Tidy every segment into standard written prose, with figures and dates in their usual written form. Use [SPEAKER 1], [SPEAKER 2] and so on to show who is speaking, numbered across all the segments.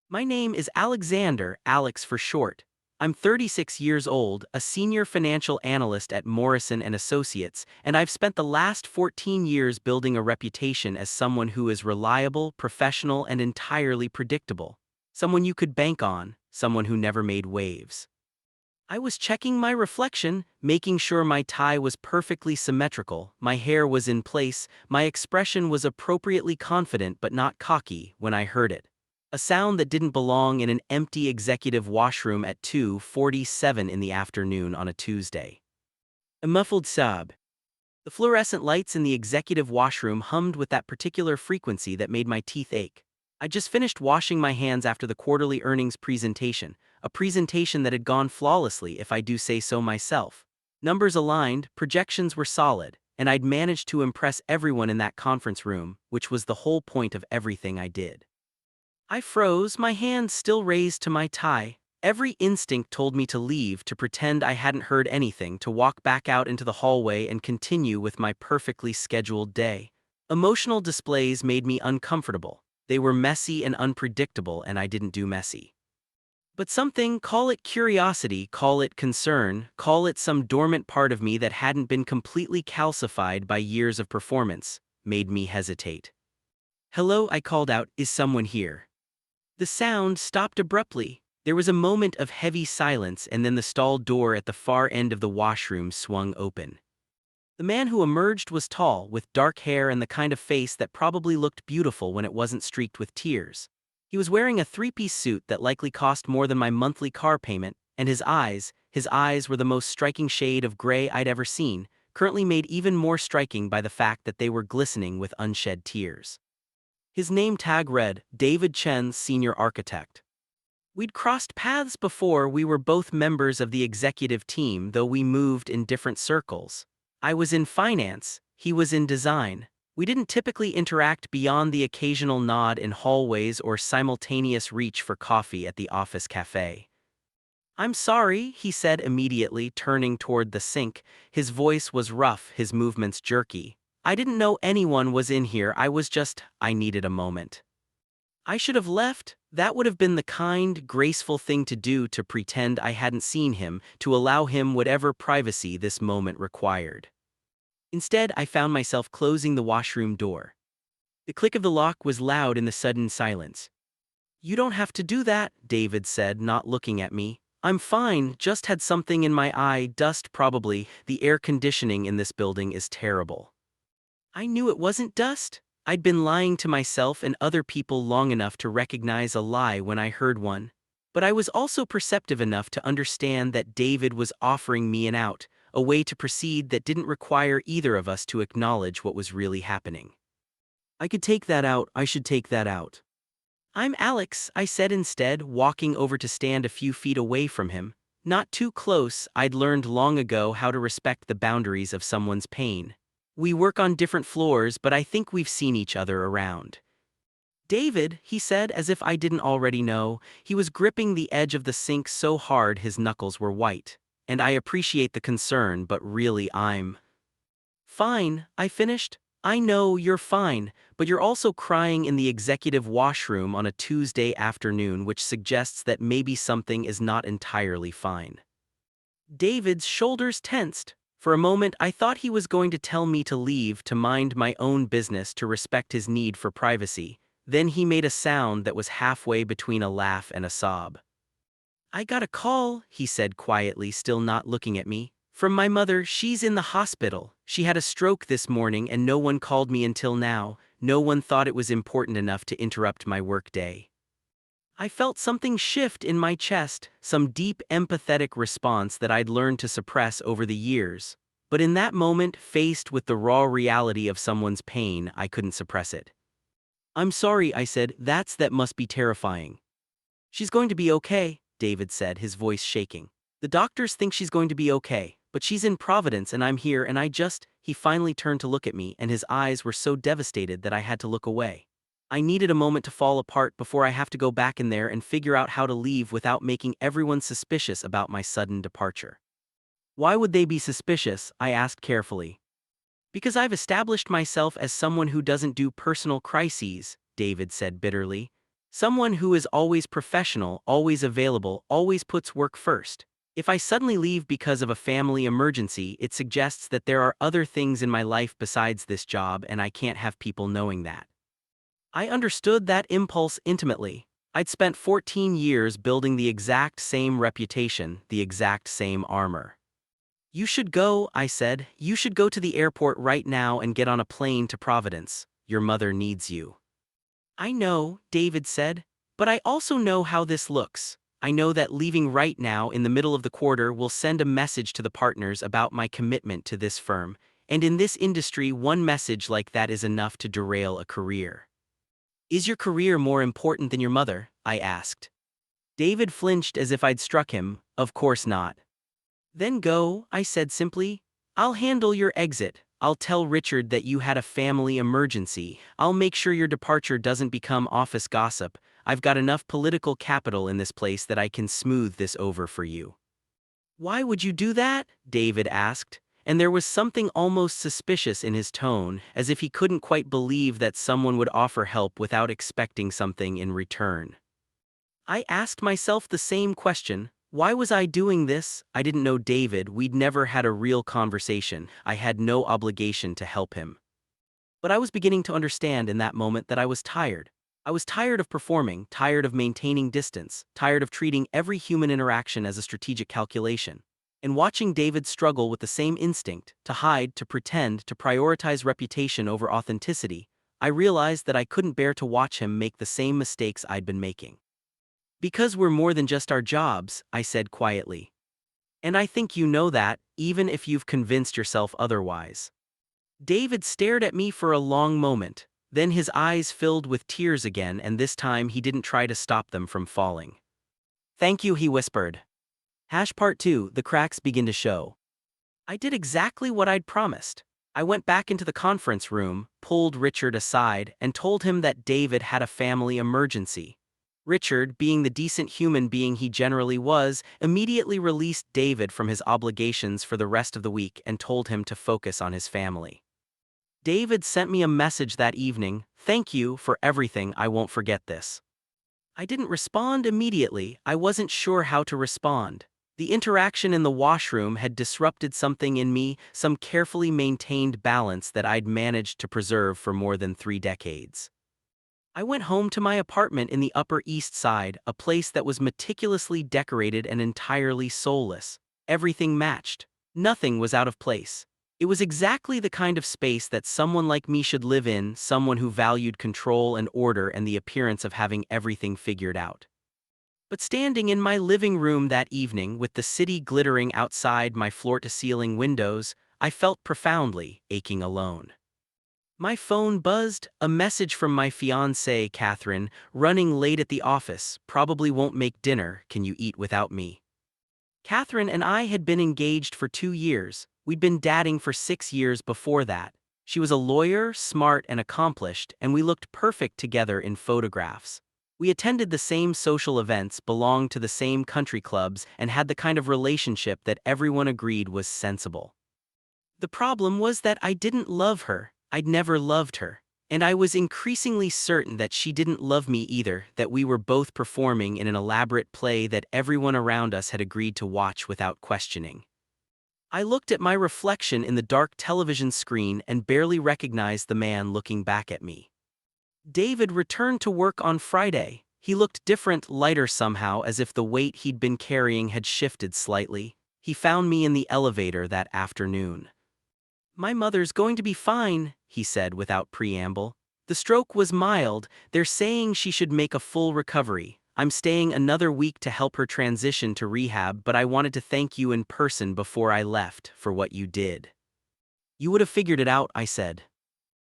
[SPEAKER 1] My name is Alexander, Alex for short. I'm 36 years old, a senior financial analyst at Morrison and Associates, and I've spent the last 14 years building a reputation as someone who is reliable, professional, and entirely predictable. Someone you could bank on, someone who never made waves. I was checking my reflection, making sure my tie was perfectly symmetrical, my hair was in place, my expression was appropriately confident but not cocky when I heard it. A sound that didn't belong in an empty executive washroom at 2:47 in the afternoon on a Tuesday. A muffled sob. The fluorescent lights in the executive washroom hummed with that particular frequency that made my teeth ache. I just finished washing my hands after the quarterly earnings presentation, a presentation that had gone flawlessly if I do say so myself. Numbers aligned, projections were solid, and I'd managed to impress everyone in that conference room, which was the whole point of everything I did. I froze, my hands still raised to my tie. Every instinct told me to leave, to pretend I hadn't heard anything, to walk back out into the hallway and continue with my perfectly scheduled day. Emotional displays made me uncomfortable. They were messy and unpredictable, and I didn't do messy. But something, call it curiosity, call it concern, call it some dormant part of me that hadn't been completely calcified by years of performance, made me hesitate. "Hello," I called out, "is someone here?" The sound stopped abruptly. There was a moment of heavy silence, and then the stall door at the far end of the washroom swung open. The man who emerged was tall, with dark hair and the kind of face that probably looked beautiful when it wasn't streaked with tears. He was wearing a three-piece suit that likely cost more than my monthly car payment, and his eyes were the most striking shade of gray I'd ever seen, currently made even more striking by the fact that they were glistening with unshed tears. His name tag read, David Chen, Senior Architect. We'd crossed paths before. We were both members of the executive team, though we moved in different circles. I was in finance, he was in design. We didn't typically interact beyond the occasional nod in hallways or simultaneous reach for coffee at the office cafe. "I'm sorry," he said immediately, turning toward the sink. His voice was rough, his movements jerky. "I didn't know anyone was in here. I needed a moment. I should have left." That would have been the kind, graceful thing to do, to pretend I hadn't seen him, to allow him whatever privacy this moment required. Instead, I found myself closing the washroom door. The click of the lock was loud in the sudden silence. "You don't have to do that," David said, not looking at me. "I'm fine, just had something in my eye, dust probably. The air conditioning in this building is terrible." I knew it wasn't dust. I'd been lying to myself and other people long enough to recognize a lie when I heard one. But I was also perceptive enough to understand that David was offering me an out, a way to proceed that didn't require either of us to acknowledge what was really happening. "I could take that out. I should take that out." "I'm Alex," I said instead, walking over to stand a few feet away from him. Not too close. I'd learned long ago how to respect the boundaries of someone's pain. "We work on different floors, but I think we've seen each other around." "David," he said, as if I didn't already know. He was gripping the edge of the sink so hard his knuckles were white. "And I appreciate the concern, but really I'm fine," I finished. "I know you're fine, but you're also crying in the executive washroom on a Tuesday afternoon, which suggests that maybe something is not entirely fine." David's shoulders tensed. For a moment, I thought he was going to tell me to leave, to mind my own business, to respect his need for privacy. Then he made a sound that was halfway between a laugh and a sob. "I got a call," he said quietly, still not looking at me. "From my mother. She's in the hospital. She had a stroke this morning and no one called me until now. No one thought it was important enough to interrupt my work day." I felt something shift in my chest, some deep empathetic response that I'd learned to suppress over the years. But in that moment, faced with the raw reality of someone's pain, I couldn't suppress it. "I'm sorry," I said. That must be terrifying." "She's going to be okay," David said, his voice shaking. "The doctors think she's going to be okay, but she's in Providence and I'm here, and He finally turned to look at me, and his eyes were so devastated that I had to look away. I needed a moment to fall apart before I have to go back in there and figure out how to leave without making everyone suspicious about my sudden departure. "Why would they be suspicious?" I asked carefully. "Because I've established myself as someone who doesn't do personal crises," David said bitterly. Someone who is always professional, always available, always puts work first. If I suddenly leave because of a family emergency, it suggests that there are other things in my life besides this job and I can't have people knowing that. I understood that impulse intimately. I'd spent 14 years building the exact same reputation, the exact same armor. You should go, I said. You should go to the airport right now and get on a plane to Providence. Your mother needs you. I know, David said, but I also know how this looks. I know that leaving right now in the middle of the quarter will send a message to the partners about my commitment to this firm, and in this industry, one message like that is enough to derail a career. Is your career more important than your mother? I asked. David flinched as if I'd struck him. Of course not. Then go, I said simply. I'll handle your exit. I'll tell Richard that you had a family emergency. I'll make sure your departure doesn't become office gossip. I've got enough political capital in this place that I can smooth this over for you. Why would you do that? David asked, and there was something almost suspicious in his tone, as if he couldn't quite believe that someone would offer help without expecting something in return. I asked myself the same question. Why was I doing this? I didn't know David, we'd never had a real conversation, I had no obligation to help him. But I was beginning to understand in that moment that I was tired. I was tired of performing, tired of maintaining distance, tired of treating every human interaction as a strategic calculation. And watching David struggle with the same instinct, to hide, to pretend, to prioritize reputation over authenticity, I realized that I couldn't bear to watch him make the same mistakes I'd been making. Because we're more than just our jobs, I said quietly. And I think you know that, even if you've convinced yourself otherwise. David stared at me for a long moment, then his eyes filled with tears again, and this time he didn't try to stop them from falling. Thank you, he whispered. Part 2, the cracks begin to show. I did exactly what I'd promised. I went back into the conference room, pulled Richard aside, and told him that David had a family emergency. Richard, being the decent human being he generally was, immediately released David from his obligations for the rest of the week and told him to focus on his family. David sent me a message that evening, "Thank you for everything, I won't forget this." I didn't respond immediately, I wasn't sure how to respond. The interaction in the washroom had disrupted something in me, some carefully maintained balance that I'd managed to preserve for more than 3 decades. I went home to my apartment in the Upper East Side, a place that was meticulously decorated and entirely soulless. Everything matched. Nothing was out of place. It was exactly the kind of space that someone like me should live in, someone who valued control and order and the appearance of having everything figured out. But standing in my living room that evening, with the city glittering outside my floor-to-ceiling windows, I felt profoundly aching alone. My phone buzzed, a message from my fiancée, Catherine, running late at the office, probably won't make dinner, can you eat without me? Catherine and I had been engaged for 2 years, we'd been dating for 6 years before that. She was a lawyer, smart and accomplished, and we looked perfect together in photographs. We attended the same social events, belonged to the same country clubs, and had the kind of relationship that everyone agreed was sensible. The problem was that I didn't love her. I'd never loved her. And I was increasingly certain that she didn't love me either, that we were both performing in an elaborate play that everyone around us had agreed to watch without questioning. I looked at my reflection in the dark television screen and barely recognized the man looking back at me. David returned to work on Friday. He looked different, lighter somehow, as if the weight he'd been carrying had shifted slightly. He found me in the elevator that afternoon. "My mother's going to be fine," he said without preamble. "The stroke was mild, they're saying she should make a full recovery. I'm staying another week to help her transition to rehab, but I wanted to thank you in person before I left for what you did." "You would have figured it out," I said.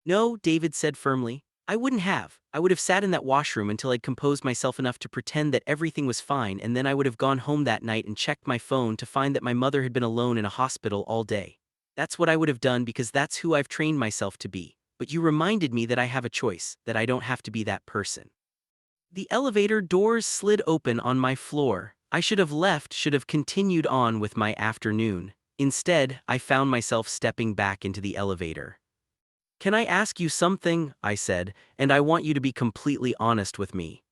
[SPEAKER 1] "No," David said firmly. "I wouldn't have. I would have sat in that washroom until I'd composed myself enough to pretend that everything was fine, and then I would have gone home that night and checked my phone to find that my mother had been alone in a hospital all day. That's what I would have done because that's who I've trained myself to be. But you reminded me that I have a choice, that I don't have to be that person." The elevator doors slid open on my floor. I should have left, should have continued on with my afternoon. Instead, I found myself stepping back into the elevator. "Can I ask you something?" I said, "and I want you to be completely honest with me."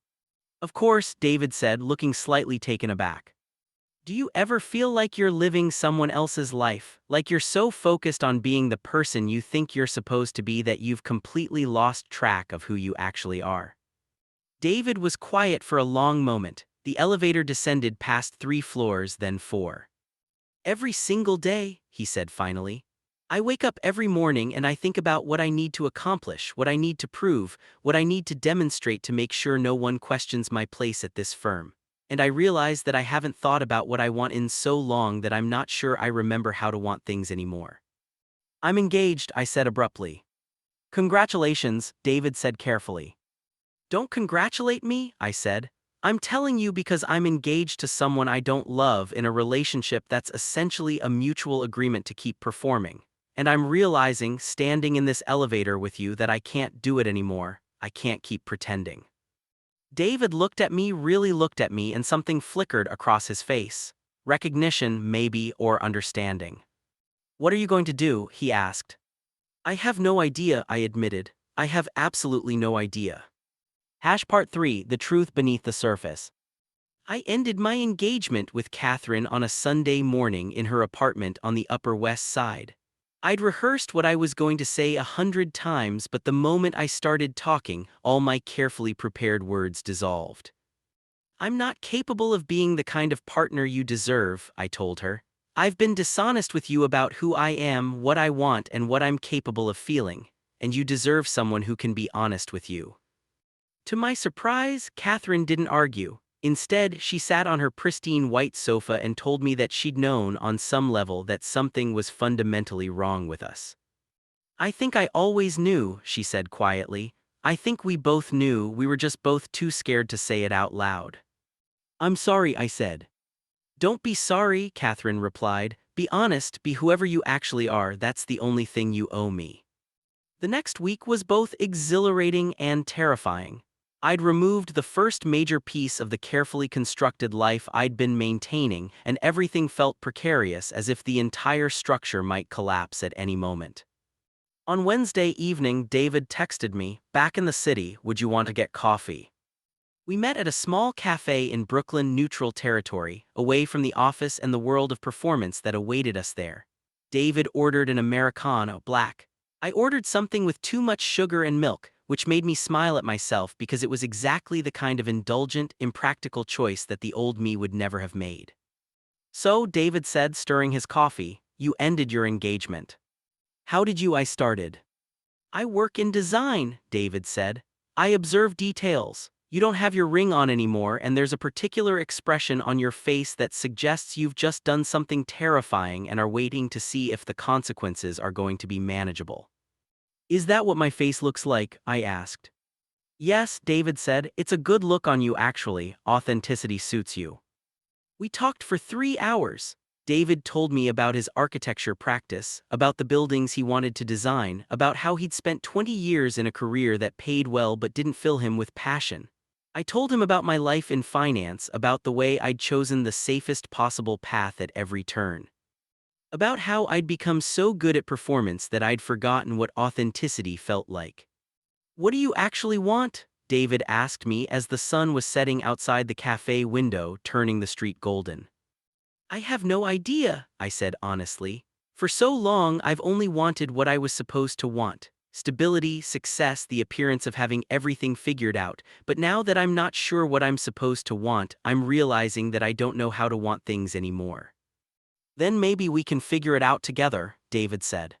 [SPEAKER 1] Of course, David said, looking slightly taken aback. Do you ever feel like you're living someone else's life, like you're so focused on being the person you think you're supposed to be that you've completely lost track of who you actually are? David was quiet for a long moment. The elevator descended past 3 floors, then 4. Every single day, he said finally. I wake up every morning and I think about what I need to accomplish, what I need to prove, what I need to demonstrate to make sure no one questions my place at this firm. And I realize that I haven't thought about what I want in so long that I'm not sure I remember how to want things anymore. I'm engaged, I said abruptly. Congratulations, David said carefully. Don't congratulate me, I said. I'm telling you because I'm engaged to someone I don't love in a relationship that's essentially a mutual agreement to keep performing. And I'm realizing, standing in this elevator with you, that I can't do it anymore. I can't keep pretending. David looked at me, really looked at me, and something flickered across his face. Recognition, maybe, or understanding. What are you going to do? He asked. I have no idea, I admitted. I have absolutely no idea. Part 3, The Truth Beneath the Surface. I ended my engagement with Catherine on a Sunday morning in her apartment on the Upper West Side. I'd rehearsed what I was going to say 100 times, but the moment I started talking, all my carefully prepared words dissolved. I'm not capable of being the kind of partner you deserve, I told her. I've been dishonest with you about who I am, what I want, and what I'm capable of feeling, and you deserve someone who can be honest with you. To my surprise, Catherine didn't argue. Instead, she sat on her pristine white sofa and told me that she'd known on some level that something was fundamentally wrong with us. I think I always knew, she said quietly. I think we both knew, we were just both too scared to say it out loud. I'm sorry, I said. Don't be sorry, Catherine replied. Be honest, be whoever you actually are, that's the only thing you owe me. The next week was both exhilarating and terrifying. I'd removed the first major piece of the carefully constructed life I'd been maintaining, and everything felt precarious, as if the entire structure might collapse at any moment. On Wednesday evening, David texted me, back in the city, would you want to get coffee? We met at a small cafe in Brooklyn, neutral territory, away from the office and the world of performance that awaited us there. David ordered an Americano, black. I ordered something with too much sugar and milk, which made me smile at myself because it was exactly the kind of indulgent, impractical choice that the old me would never have made. So, David said, stirring his coffee, you ended your engagement. How did you? I started. I work in design, David said. I observe details. You don't have your ring on anymore, and there's a particular expression on your face that suggests you've just done something terrifying and are waiting to see if the consequences are going to be manageable. Is that what my face looks like? I asked. Yes, David said, it's a good look on you actually, authenticity suits you. We talked for 3 hours. David told me about his architecture practice, about the buildings he wanted to design, about how he'd spent 20 years in a career that paid well but didn't fill him with passion. I told him about my life in finance, about the way I'd chosen the safest possible path at every turn. About how I'd become so good at performance that I'd forgotten what authenticity felt like. What do you actually want? David asked me as the sun was setting outside the cafe window, turning the street golden. I have no idea, I said honestly. For so long I've only wanted what I was supposed to want. Stability, success, the appearance of having everything figured out. But now that I'm not sure what I'm supposed to want, I'm realizing that I don't know how to want things anymore. Then maybe we can figure it out together, David said.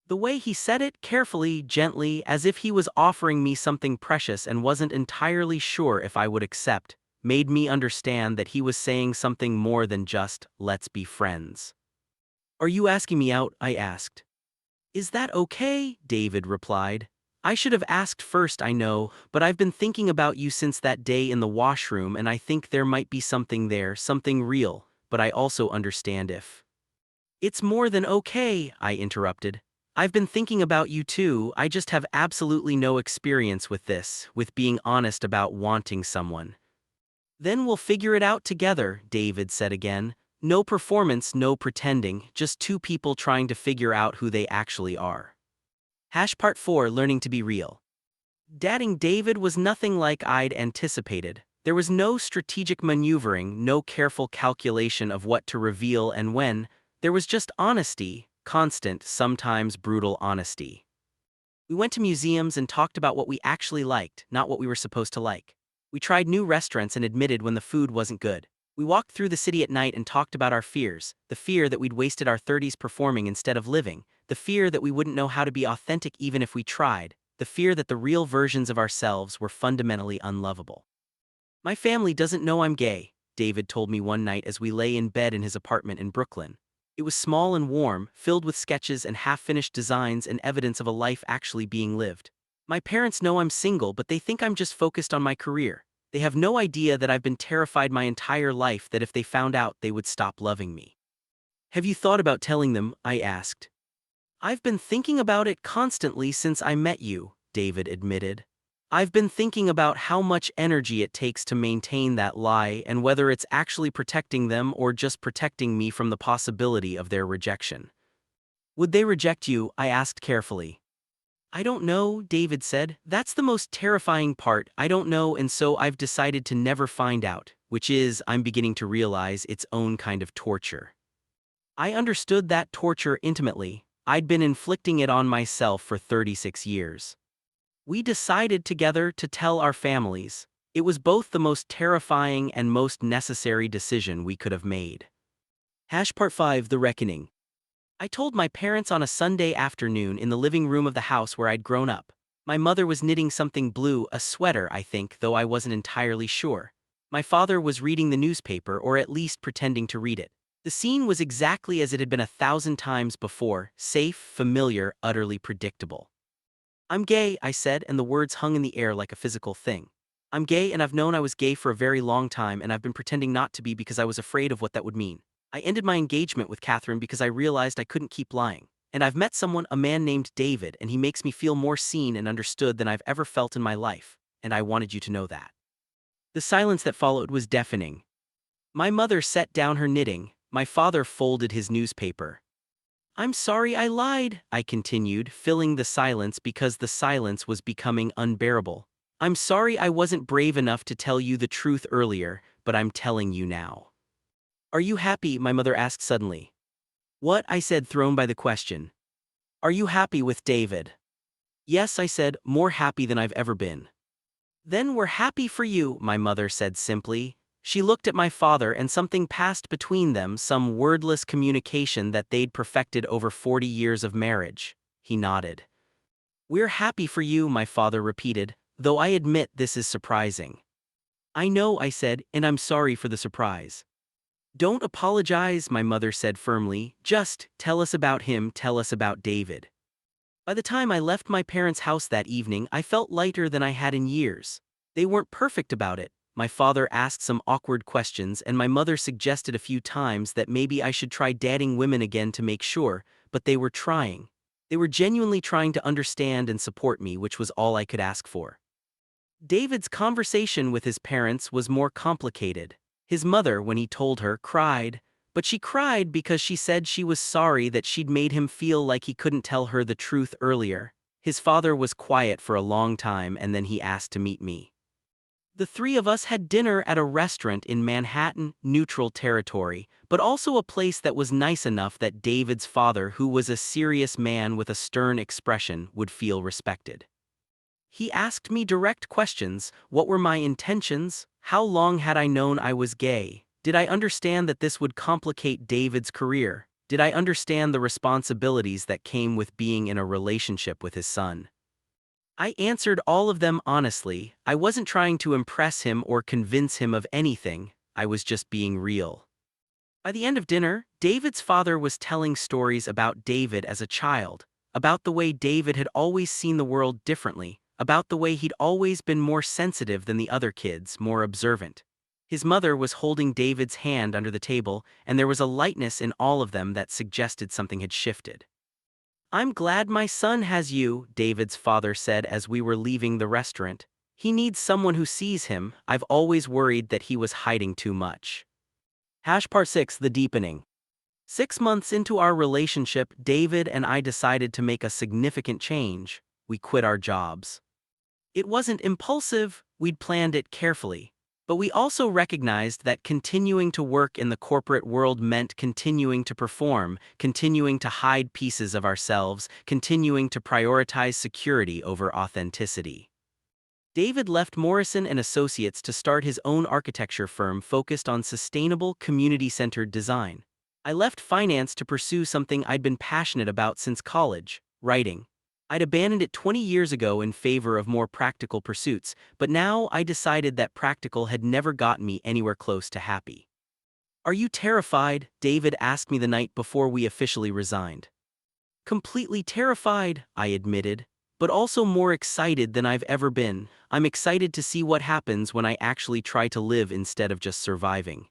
[SPEAKER 1] The way he said it, carefully, gently, as if he was offering me something precious and wasn't entirely sure if I would accept, made me understand that he was saying something more than just, let's be friends. Are you asking me out? I asked. Is that okay? David replied. I should have asked first, I know, but I've been thinking about you since that day in the washroom, and I think there might be something there, something real, but I also understand if. It's more than okay, I interrupted. I've been thinking about you too, I just have absolutely no experience with this, with being honest about wanting someone. Then we'll figure it out together, David said again. No performance, no pretending, just 2 people trying to figure out who they actually are. Part 4, Learning to be Real. Dating David was nothing like I'd anticipated. There was no strategic maneuvering, no careful calculation of what to reveal and when. There was just honesty, constant, sometimes brutal honesty. We went to museums and talked about what we actually liked, not what we were supposed to like. We tried new restaurants and admitted when the food wasn't good. We walked through the city at night and talked about our fears, the fear that we'd wasted our 30s performing instead of living, the fear that we wouldn't know how to be authentic even if we tried, the fear that the real versions of ourselves were fundamentally unlovable. My family doesn't know I'm gay, David told me one night as we lay in bed in his apartment in Brooklyn. It was small and warm, filled with sketches and half-finished designs and evidence of a life actually being lived. My parents know I'm single, but they think I'm just focused on my career. They have no idea that I've been terrified my entire life that if they found out they would stop loving me. Have you thought about telling them? I asked. I've been thinking about it constantly since I met you, David admitted. I've been thinking about how much energy it takes to maintain that lie and whether it's actually protecting them or just protecting me from the possibility of their rejection. Would they reject you? I asked carefully. I don't know, David said. That's the most terrifying part. I don't know, and so I've decided to never find out, which is, I'm beginning to realize, its own kind of torture. I understood that torture intimately. I'd been inflicting it on myself for 36 years. We decided together to tell our families. It was both the most terrifying and most necessary decision we could have made. Part 5: The Reckoning. I told my parents on a Sunday afternoon in the living room of the house where I'd grown up. My mother was knitting something blue, a sweater, I think, though I wasn't entirely sure. My father was reading the newspaper, or at least pretending to read it. The scene was exactly as it had been 1,000 times before, safe, familiar, utterly predictable. I'm gay, I said, and the words hung in the air like a physical thing. I'm gay, and I've known I was gay for a very long time, and I've been pretending not to be because I was afraid of what that would mean. I ended my engagement with Catherine because I realized I couldn't keep lying. And I've met someone, a man named David, and he makes me feel more seen and understood than I've ever felt in my life, and I wanted you to know that. The silence that followed was deafening. My mother set down her knitting. My father folded his newspaper. I'm sorry I lied, I continued, filling the silence because the silence was becoming unbearable. I'm sorry I wasn't brave enough to tell you the truth earlier, but I'm telling you now. Are you happy? My mother asked suddenly. What? I said, thrown by the question. Are you happy with David? Yes, I said, more happy than I've ever been. Then we're happy for you, my mother said simply. She looked at my father and something passed between them, some wordless communication that they'd perfected over 40 years of marriage. He nodded. We're happy for you, my father repeated, though I admit this is surprising. I know, I said, and I'm sorry for the surprise. Don't apologize, my mother said firmly, just tell us about him, tell us about David. By the time I left my parents' house that evening, I felt lighter than I had in years. They weren't perfect about it. My father asked some awkward questions, and my mother suggested a few times that maybe I should try dating women again to make sure, but they were trying. They were genuinely trying to understand and support me, which was all I could ask for. David's conversation with his parents was more complicated. His mother, when he told her, cried, but she cried because she said she was sorry that she'd made him feel like he couldn't tell her the truth earlier. His father was quiet for a long time, and then he asked to meet me. The three of us had dinner at a restaurant in Manhattan, neutral territory, but also a place that was nice enough that David's father, who was a serious man with a stern expression, would feel respected. He asked me direct questions. What were my intentions? How long had I known I was gay? Did I understand that this would complicate David's career? Did I understand the responsibilities that came with being in a relationship with his son? I answered all of them honestly. I wasn't trying to impress him or convince him of anything. I was just being real. By the end of dinner, David's father was telling stories about David as a child, about the way David had always seen the world differently, about the way he'd always been more sensitive than the other kids, more observant. His mother was holding David's hand under the table, and there was a lightness in all of them that suggested something had shifted. I'm glad my son has you, David's father said as we were leaving the restaurant. He needs someone who sees him. I've always worried that he was hiding too much. Part 6: The Deepening. 6 months into our relationship, David and I decided to make a significant change. We quit our jobs. It wasn't impulsive, we'd planned it carefully. But we also recognized that continuing to work in the corporate world meant continuing to perform, continuing to hide pieces of ourselves, continuing to prioritize security over authenticity. David left Morrison and Associates to start his own architecture firm focused on sustainable, community-centered design. I left finance to pursue something I'd been passionate about since college, writing. I'd abandoned it 20 years ago in favor of more practical pursuits, but now I decided that practical had never gotten me anywhere close to happy. "Are you terrified?" David asked me the night before we officially resigned. "Completely terrified," I admitted, "but also more excited than I've ever been. I'm excited to see what happens when I actually try to live instead of just surviving."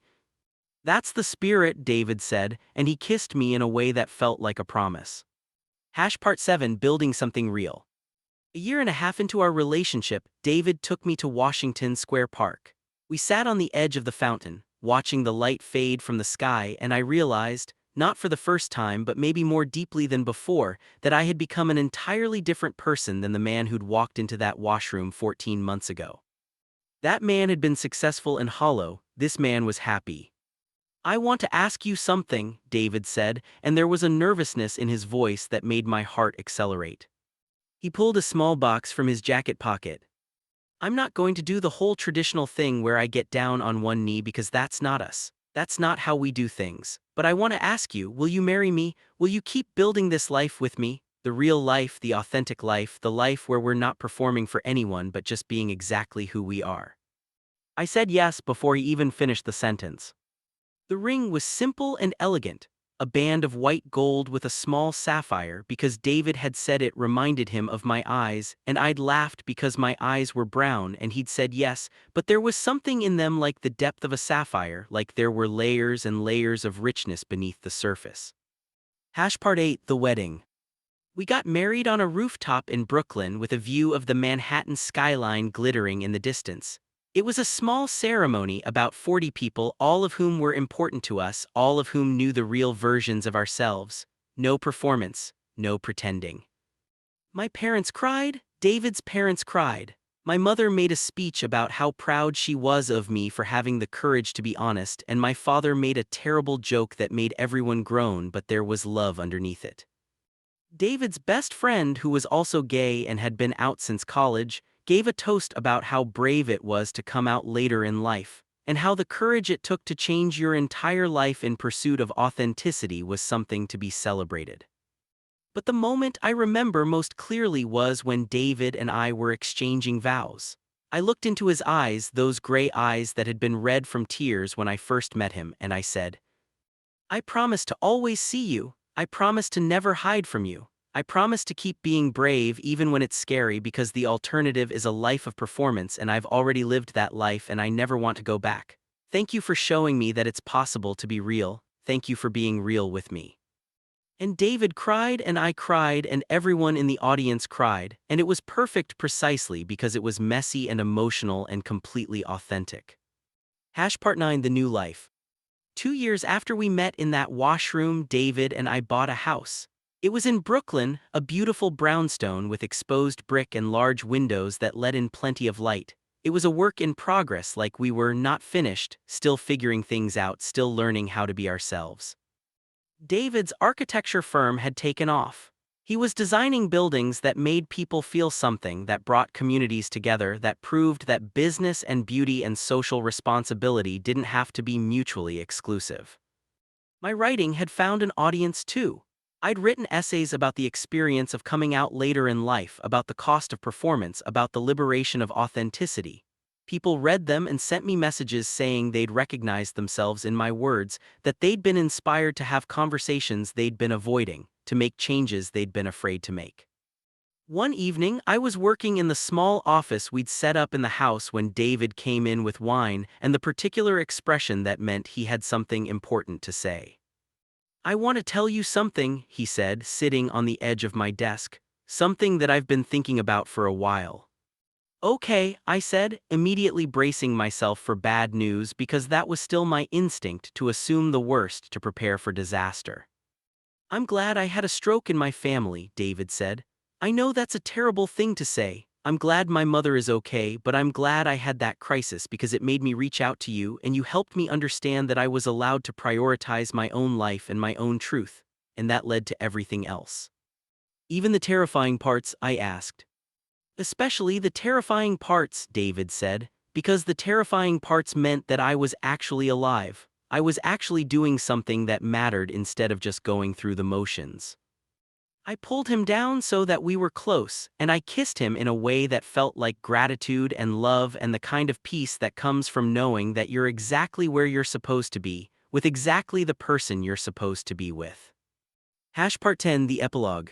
[SPEAKER 1] "That's the spirit," David said, and he kissed me in a way that felt like a promise. Part 7, Building Something Real. A year and a half into our relationship, David took me to Washington Square Park. We sat on the edge of the fountain, watching the light fade from the sky, and I realized, not for the first time but maybe more deeply than before, that I had become an entirely different person than the man who'd walked into that washroom 14 months ago. That man had been successful and hollow, this man was happy. "I want to ask you something," David said, and there was a nervousness in his voice that made my heart accelerate. He pulled a small box from his jacket pocket. "I'm not going to do the whole traditional thing where I get down on one knee because that's not us. That's not how we do things. But I want to ask you, will you marry me? Will you keep building this life with me? The real life, the authentic life, the life where we're not performing for anyone but just being exactly who we are." I said yes before he even finished the sentence. The ring was simple and elegant, a band of white gold with a small sapphire because David had said it reminded him of my eyes, and I'd laughed because my eyes were brown and he'd said yes, but there was something in them like the depth of a sapphire, like there were layers and layers of richness beneath the surface. Part 8, The Wedding. We got married on a rooftop in Brooklyn with a view of the Manhattan skyline glittering in the distance. It was a small ceremony, about 40 people, all of whom were important to us, all of whom knew the real versions of ourselves. No performance, no pretending. My parents cried, David's parents cried. My mother made a speech about how proud she was of me for having the courage to be honest, and my father made a terrible joke that made everyone groan, but there was love underneath it. David's best friend, who was also gay and had been out since college, gave a toast about how brave it was to come out later in life, and how the courage it took to change your entire life in pursuit of authenticity was something to be celebrated. But the moment I remember most clearly was when David and I were exchanging vows. I looked into his eyes, those gray eyes that had been red from tears when I first met him, and I said, "I promise to always see you. I promise to never hide from you. I promise to keep being brave even when it's scary, because the alternative is a life of performance and I've already lived that life and I never want to go back. Thank you for showing me that it's possible to be real. Thank you for being real with me." And David cried and I cried and everyone in the audience cried, and it was perfect precisely because it was messy and emotional and completely authentic. Part 9, The New Life. 2 years after we met in that washroom, David and I bought a house. It was in Brooklyn, a beautiful brownstone with exposed brick and large windows that let in plenty of light. It was a work in progress, like we were not finished, still figuring things out, still learning how to be ourselves. David's architecture firm had taken off. He was designing buildings that made people feel something, that brought communities together, that proved that business and beauty and social responsibility didn't have to be mutually exclusive. My writing had found an audience too. I'd written essays about the experience of coming out later in life, about the cost of performance, about the liberation of authenticity. People read them and sent me messages saying they'd recognized themselves in my words, that they'd been inspired to have conversations they'd been avoiding, to make changes they'd been afraid to make. One evening, I was working in the small office we'd set up in the house when David came in with wine and the particular expression that meant he had something important to say. "I want to tell you something," he said, sitting on the edge of my desk, "something that I've been thinking about for a while." "Okay," I said, immediately bracing myself for bad news because that was still my instinct, to assume the worst to prepare for disaster. "I'm glad I had a stroke in my family," David said. "I know that's a terrible thing to say. I'm glad my mother is okay, but I'm glad I had that crisis because it made me reach out to you and you helped me understand that I was allowed to prioritize my own life and my own truth, and that led to everything else. Even the terrifying parts, I asked. Especially the terrifying parts, David said, because the terrifying parts meant that I was actually alive. I was actually doing something that mattered instead of just going through the motions. I pulled him down so that we were close, and I kissed him in a way that felt like gratitude and love and the kind of peace that comes from knowing that you're exactly where you're supposed to be, with exactly the person you're supposed to be with. Hash part 10, the epilogue.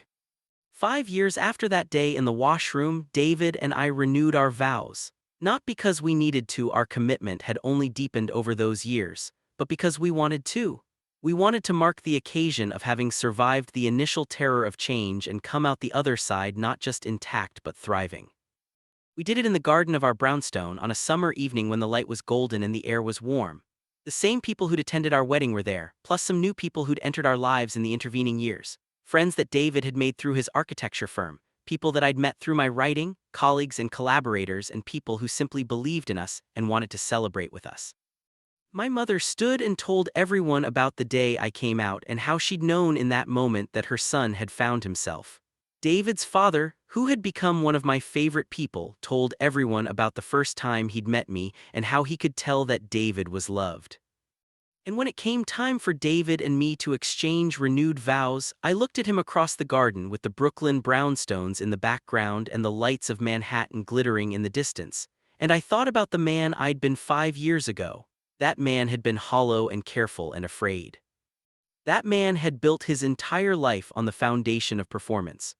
[SPEAKER 1] 5 years after that day in the washroom, David and I renewed our vows. Not because we needed to, our commitment had only deepened over those years, but because we wanted to. We wanted to mark the occasion of having survived the initial terror of change and come out the other side not just intact but thriving. We did it in the garden of our brownstone on a summer evening when the light was golden and the air was warm. The same people who'd attended our wedding were there, plus some new people who'd entered our lives in the intervening years. Friends that David had made through his architecture firm, people that I'd met through my writing, colleagues and collaborators, and people who simply believed in us and wanted to celebrate with us. My mother stood and told everyone about the day I came out and how she'd known in that moment that her son had found himself. David's father, who had become one of my favorite people, told everyone about the first time he'd met me and how he could tell that David was loved. And when it came time for David and me to exchange renewed vows, I looked at him across the garden with the Brooklyn brownstones in the background and the lights of Manhattan glittering in the distance, and I thought about the man I'd been 5 years ago. That man had been hollow and careful and afraid. That man had built his entire life on the foundation of performance.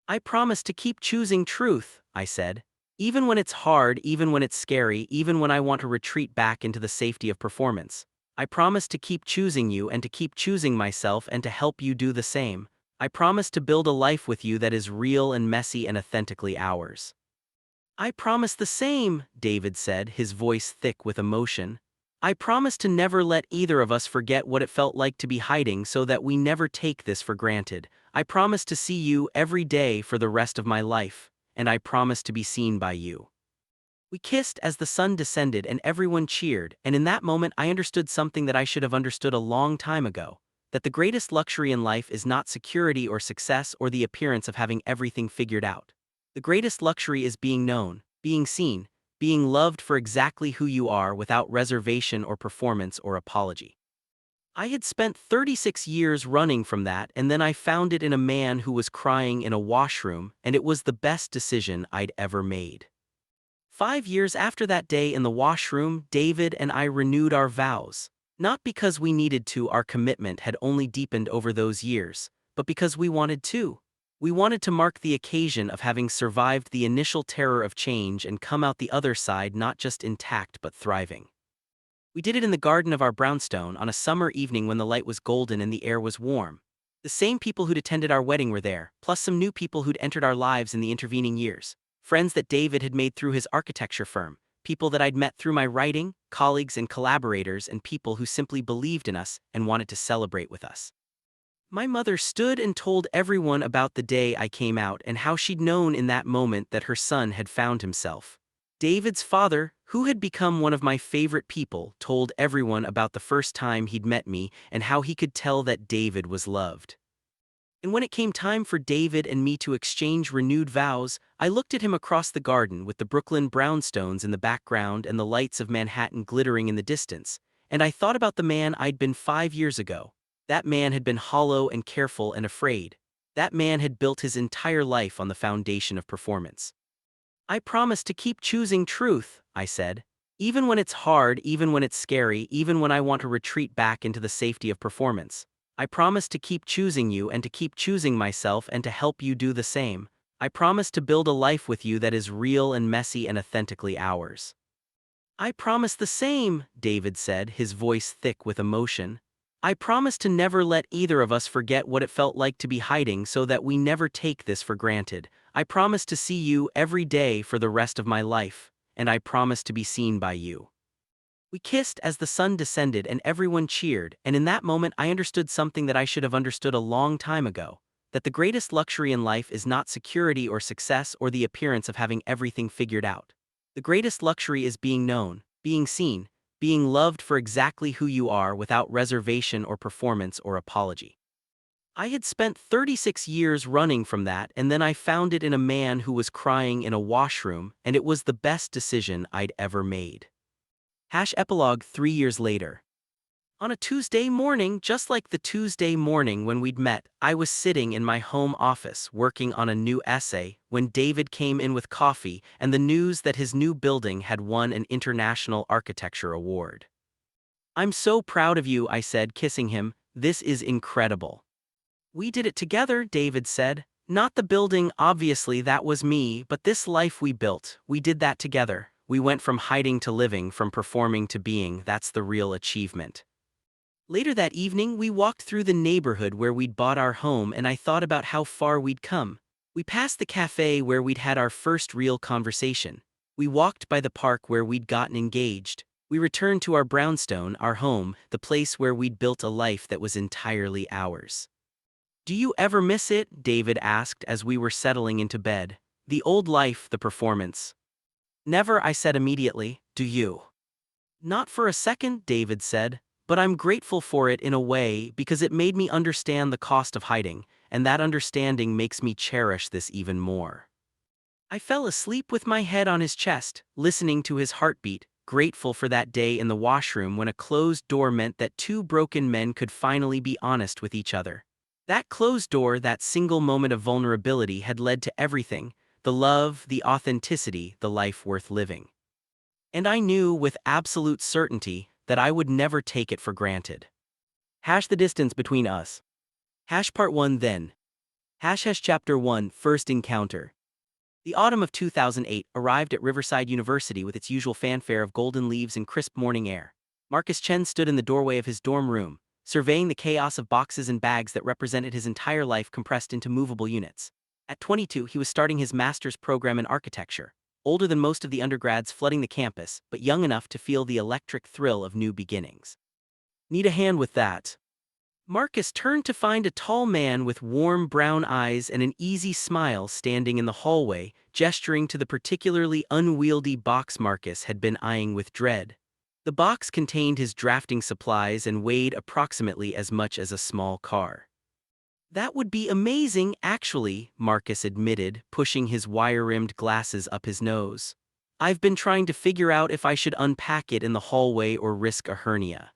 [SPEAKER 1] I promise to keep choosing truth, I said. Even when it's hard, even when it's scary, even when I want to retreat back into the safety of performance. I promise to keep choosing you and to keep choosing myself and to help you do the same. I promise to build a life with you that is real and messy and authentically ours. I promise the same, David said, his voice thick with emotion. I promise to never let either of us forget what it felt like to be hiding so that we never take this for granted. I promise to see you every day for the rest of my life, and I promise to be seen by you. We kissed as the sun descended and everyone cheered, and in that moment I understood something that I should have understood a long time ago, that the greatest luxury in life is not security or success or the appearance of having everything figured out. The greatest luxury is being known, being seen, being loved for exactly who you are without reservation or performance or apology. I had spent 36 years running from that, and then I found it in a man who was crying in a washroom, and it was the best decision I'd ever made. 5 years after that day in the washroom, David and I renewed our vows. Not because we needed to, our commitment had only deepened over those years, but because we wanted to. We wanted to mark the occasion of having survived the initial terror of change and come out the other side not just intact but thriving. We did it in the garden of our brownstone on a summer evening when the light was golden and the air was warm. The same people who'd attended our wedding were there, plus some new people who'd entered our lives in the intervening years. Friends that David had made through his architecture firm, people that I'd met through my writing, colleagues and collaborators, and people who simply believed in us and wanted to celebrate with us. My mother stood and told everyone about the day I came out and how she'd known in that moment that her son had found himself. David's father, who had become one of my favorite people, told everyone about the first time he'd met me and how he could tell that David was loved. And when it came time for David and me to exchange renewed vows, I looked at him across the garden with the Brooklyn brownstones in the background and the lights of Manhattan glittering in the distance, and I thought about the man I'd been 5 years ago. That man had been hollow and careful and afraid. That man had built his entire life on the foundation of performance. I promise to keep choosing truth, I said. Even when it's hard, even when it's scary, even when I want to retreat back into the safety of performance. I promise to keep choosing you and to keep choosing myself and to help you do the same. I promise to build a life with you that is real and messy and authentically ours. I promise the same, David said, his voice thick with emotion. I promise to never let either of us forget what it felt like to be hiding so that we never take this for granted. I promise to see you every day for the rest of my life, and I promise to be seen by you. We kissed as the sun descended and everyone cheered, and in that moment I understood something that I should have understood a long time ago, that the greatest luxury in life is not security or success or the appearance of having everything figured out. The greatest luxury is being known, being seen, being loved for exactly who you are without reservation or performance or apology. I had spent 36 years running from that, and then I found it in a man who was crying in a washroom, and it was the best decision I'd ever made. Epilogue 3 years later. On a Tuesday morning, just like the Tuesday morning when we'd met, I was sitting in my home office working on a new essay when David came in with coffee and the news that his new building had won an International Architecture Award. "I'm so proud of you," I said, kissing him. "This is incredible." "We did it together," David said. "Not the building, obviously, that was me, but this life we built. We did that together. We went from hiding to living, from performing to being. That's the real achievement." Later that evening, we walked through the neighborhood where we'd bought our home, and I thought about how far we'd come. We passed the cafe where we'd had our first real conversation. We walked by the park where we'd gotten engaged. We returned to our brownstone, our home, the place where we'd built a life that was entirely ours. "Do you ever miss it?" David asked as we were settling into bed. "The old life, the performance?" "Never," I said immediately. "Do you?" "Not for a second," David said. "But I'm grateful for it in a way, because it made me understand the cost of hiding, and that understanding makes me cherish this even more." I fell asleep with my head on his chest, listening to his heartbeat, grateful for that day in the washroom when a closed door meant that two broken men could finally be honest with each other. That closed door, that single moment of vulnerability, had led to everything: the love, the authenticity, the life worth living. And I knew with absolute certainty that I would never take it for granted. The distance between us. Part 1 then. Chapter 1 First Encounter. The autumn of 2008 arrived at Riverside University with its usual fanfare of golden leaves and crisp morning air. Marcus Chen stood in the doorway of his dorm room, surveying the chaos of boxes and bags that represented his entire life compressed into movable units. At 22, he was starting his master's program in architecture, older than most of the undergrads flooding the campus, but young enough to feel the electric thrill of new beginnings. "Need a hand with that?" Marcus turned to find a tall man with warm brown eyes and an easy smile standing in the hallway, gesturing to the particularly unwieldy box Marcus had been eyeing with dread. The box contained his drafting supplies and weighed approximately as much as a small car. "That would be amazing, actually," Marcus admitted, pushing his wire-rimmed glasses up his nose. "I've been trying to figure out if I should unpack it in the hallway or risk a hernia."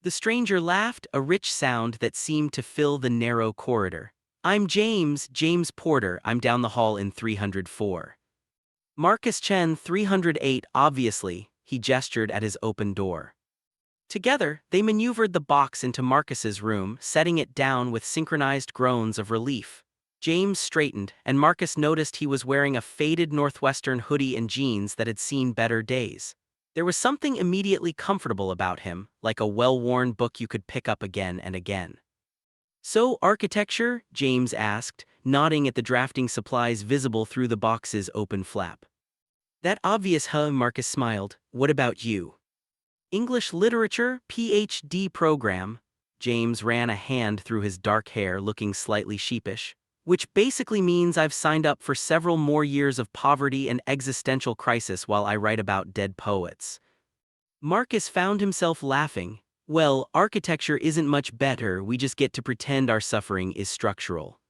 [SPEAKER 1] The stranger laughed, a rich sound that seemed to fill the narrow corridor. "I'm James Porter. I'm down the hall in 304. "Marcus Chen, 308, obviously," he gestured at his open door. Together, they maneuvered the box into Marcus's room, setting it down with synchronized groans of relief. James straightened, and Marcus noticed he was wearing a faded Northwestern hoodie and jeans that had seen better days. There was something immediately comfortable about him, like a well-worn book you could pick up again and again. "So, architecture?" James asked, nodding at the drafting supplies visible through the box's open flap. "That obvious, huh?" Marcus smiled. "What about you?" "English literature, PhD program." James ran a hand through his dark hair, looking slightly sheepish. "Which basically means I've signed up for several more years of poverty and existential crisis while I write about dead poets." Marcus found himself laughing. "Well, architecture isn't much better, we just get to pretend our suffering is structural."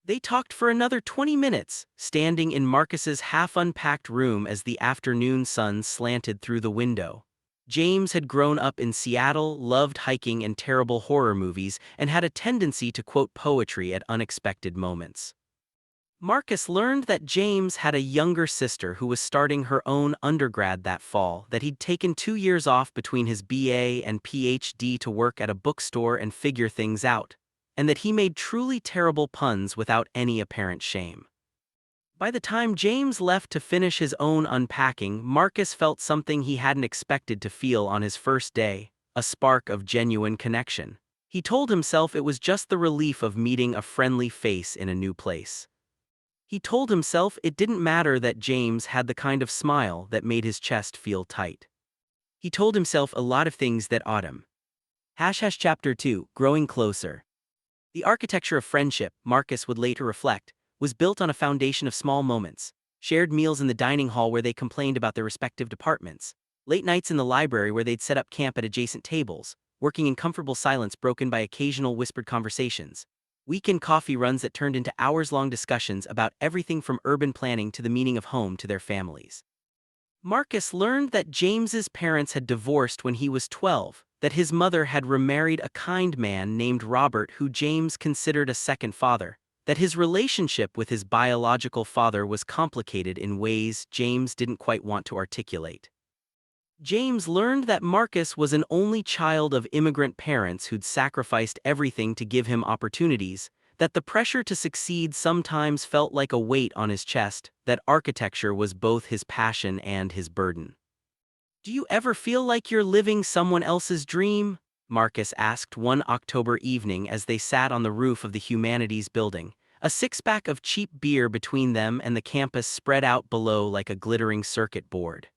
[SPEAKER 1] They talked for another 20 minutes, standing in Marcus's half-unpacked room as the afternoon sun slanted through the window. James had grown up in Seattle, loved hiking and terrible horror movies, and had a tendency to quote poetry at unexpected moments. Marcus learned that James had a younger sister who was starting her own undergrad that fall, that he'd taken 2 years off between his BA and PhD to work at a bookstore and figure things out, and that he made truly terrible puns without any apparent shame. By the time James left to finish his own unpacking, Marcus felt something he hadn't expected to feel on his first day: a spark of genuine connection. He told himself it was just the relief of meeting a friendly face in a new place. He told himself it didn't matter that James had the kind of smile that made his chest feel tight. He told himself a lot of things that autumn. Chapter 2 Growing Closer. The architecture of friendship, Marcus would later reflect, was built on a foundation of small moments, shared meals in the dining hall where they complained about their respective departments, late nights in the library where they'd set up camp at adjacent tables, working in comfortable silence broken by occasional whispered conversations, weekend coffee runs that turned into hours-long discussions about everything from urban planning to the meaning of home to their families. Marcus learned that James's parents had divorced when he was 12, that his mother had remarried a kind man named Robert who James considered a second father, that his relationship with his biological father was complicated in ways James didn't quite want to articulate. James learned that Marcus was an only child of immigrant parents who'd sacrificed everything to give him opportunities, that the pressure to succeed sometimes felt like a weight on his chest, that architecture was both his passion and his burden. "Do you ever feel like you're living someone else's dream?" Marcus asked one October evening as they sat on the roof of the Humanities building, a six-pack of cheap beer between them and the campus spread out below like a glittering circuit board.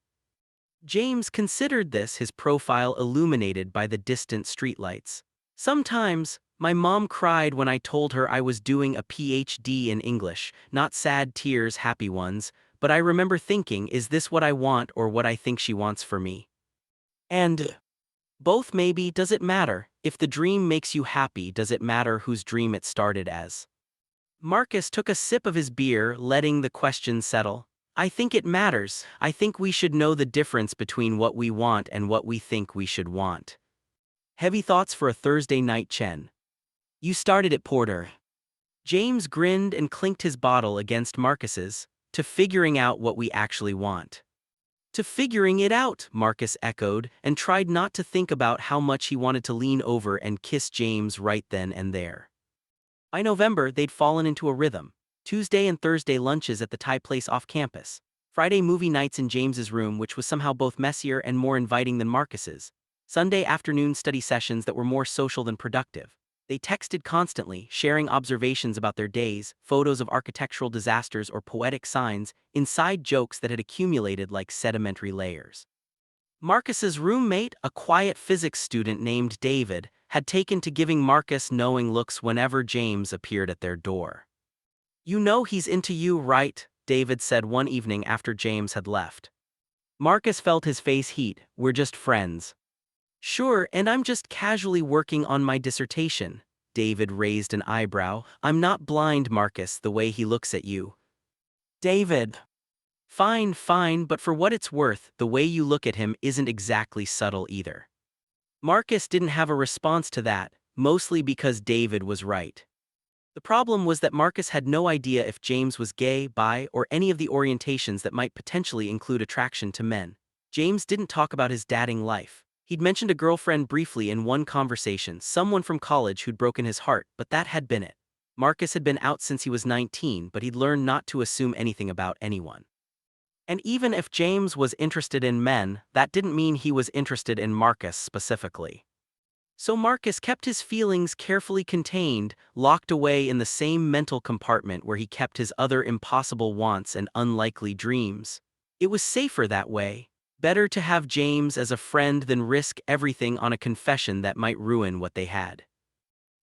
[SPEAKER 1] James considered this, his profile illuminated by the distant streetlights. "Sometimes, my mom cried when I told her I was doing a PhD in English, not sad tears, happy ones, but I remember thinking, is this what I want or what I think she wants for me? And both maybe. Does it matter? If the dream makes you happy, does it matter whose dream it started as?" Marcus took a sip of his beer, letting the question settle. "I think it matters. I think we should know the difference between what we want and what we think we should want." Heavy thoughts for a Thursday night, Chen. "You started it, Porter." James grinned and clinked his bottle against Marcus's. "To figuring out what we actually want." "To figuring it out," Marcus echoed, and tried not to think about how much he wanted to lean over and kiss James right then and there. By November, they'd fallen into a rhythm. Tuesday and Thursday lunches at the Thai place off campus. Friday movie nights in James's room, which was somehow both messier and more inviting than Marcus's. Sunday afternoon study sessions that were more social than productive. They texted constantly, sharing observations about their days, photos of architectural disasters or poetic signs, inside jokes that had accumulated like sedimentary layers. Marcus's roommate, a quiet physics student named David, had taken to giving Marcus knowing looks whenever James appeared at their door. "You know he's into you, right?" David said one evening after James had left. Marcus felt his face heat. "We're just friends." "Sure, and I'm just casually working on my dissertation." David raised an eyebrow. "I'm not blind, Marcus, the way he looks at you." "David." "Fine, fine, but for what it's worth, the way you look at him isn't exactly subtle either." Marcus didn't have a response to that, mostly because David was right. The problem was that Marcus had no idea if James was gay, bi, or any of the orientations that might potentially include attraction to men. James didn't talk about his dating life. He'd mentioned a girlfriend briefly in one conversation, someone from college who'd broken his heart, but that had been it. Marcus had been out since he was 19, but he'd learned not to assume anything about anyone. And even if James was interested in men, that didn't mean he was interested in Marcus specifically. So Marcus kept his feelings carefully contained, locked away in the same mental compartment where he kept his other impossible wants and unlikely dreams. It was safer that way. Better to have James as a friend than risk everything on a confession that might ruin what they had.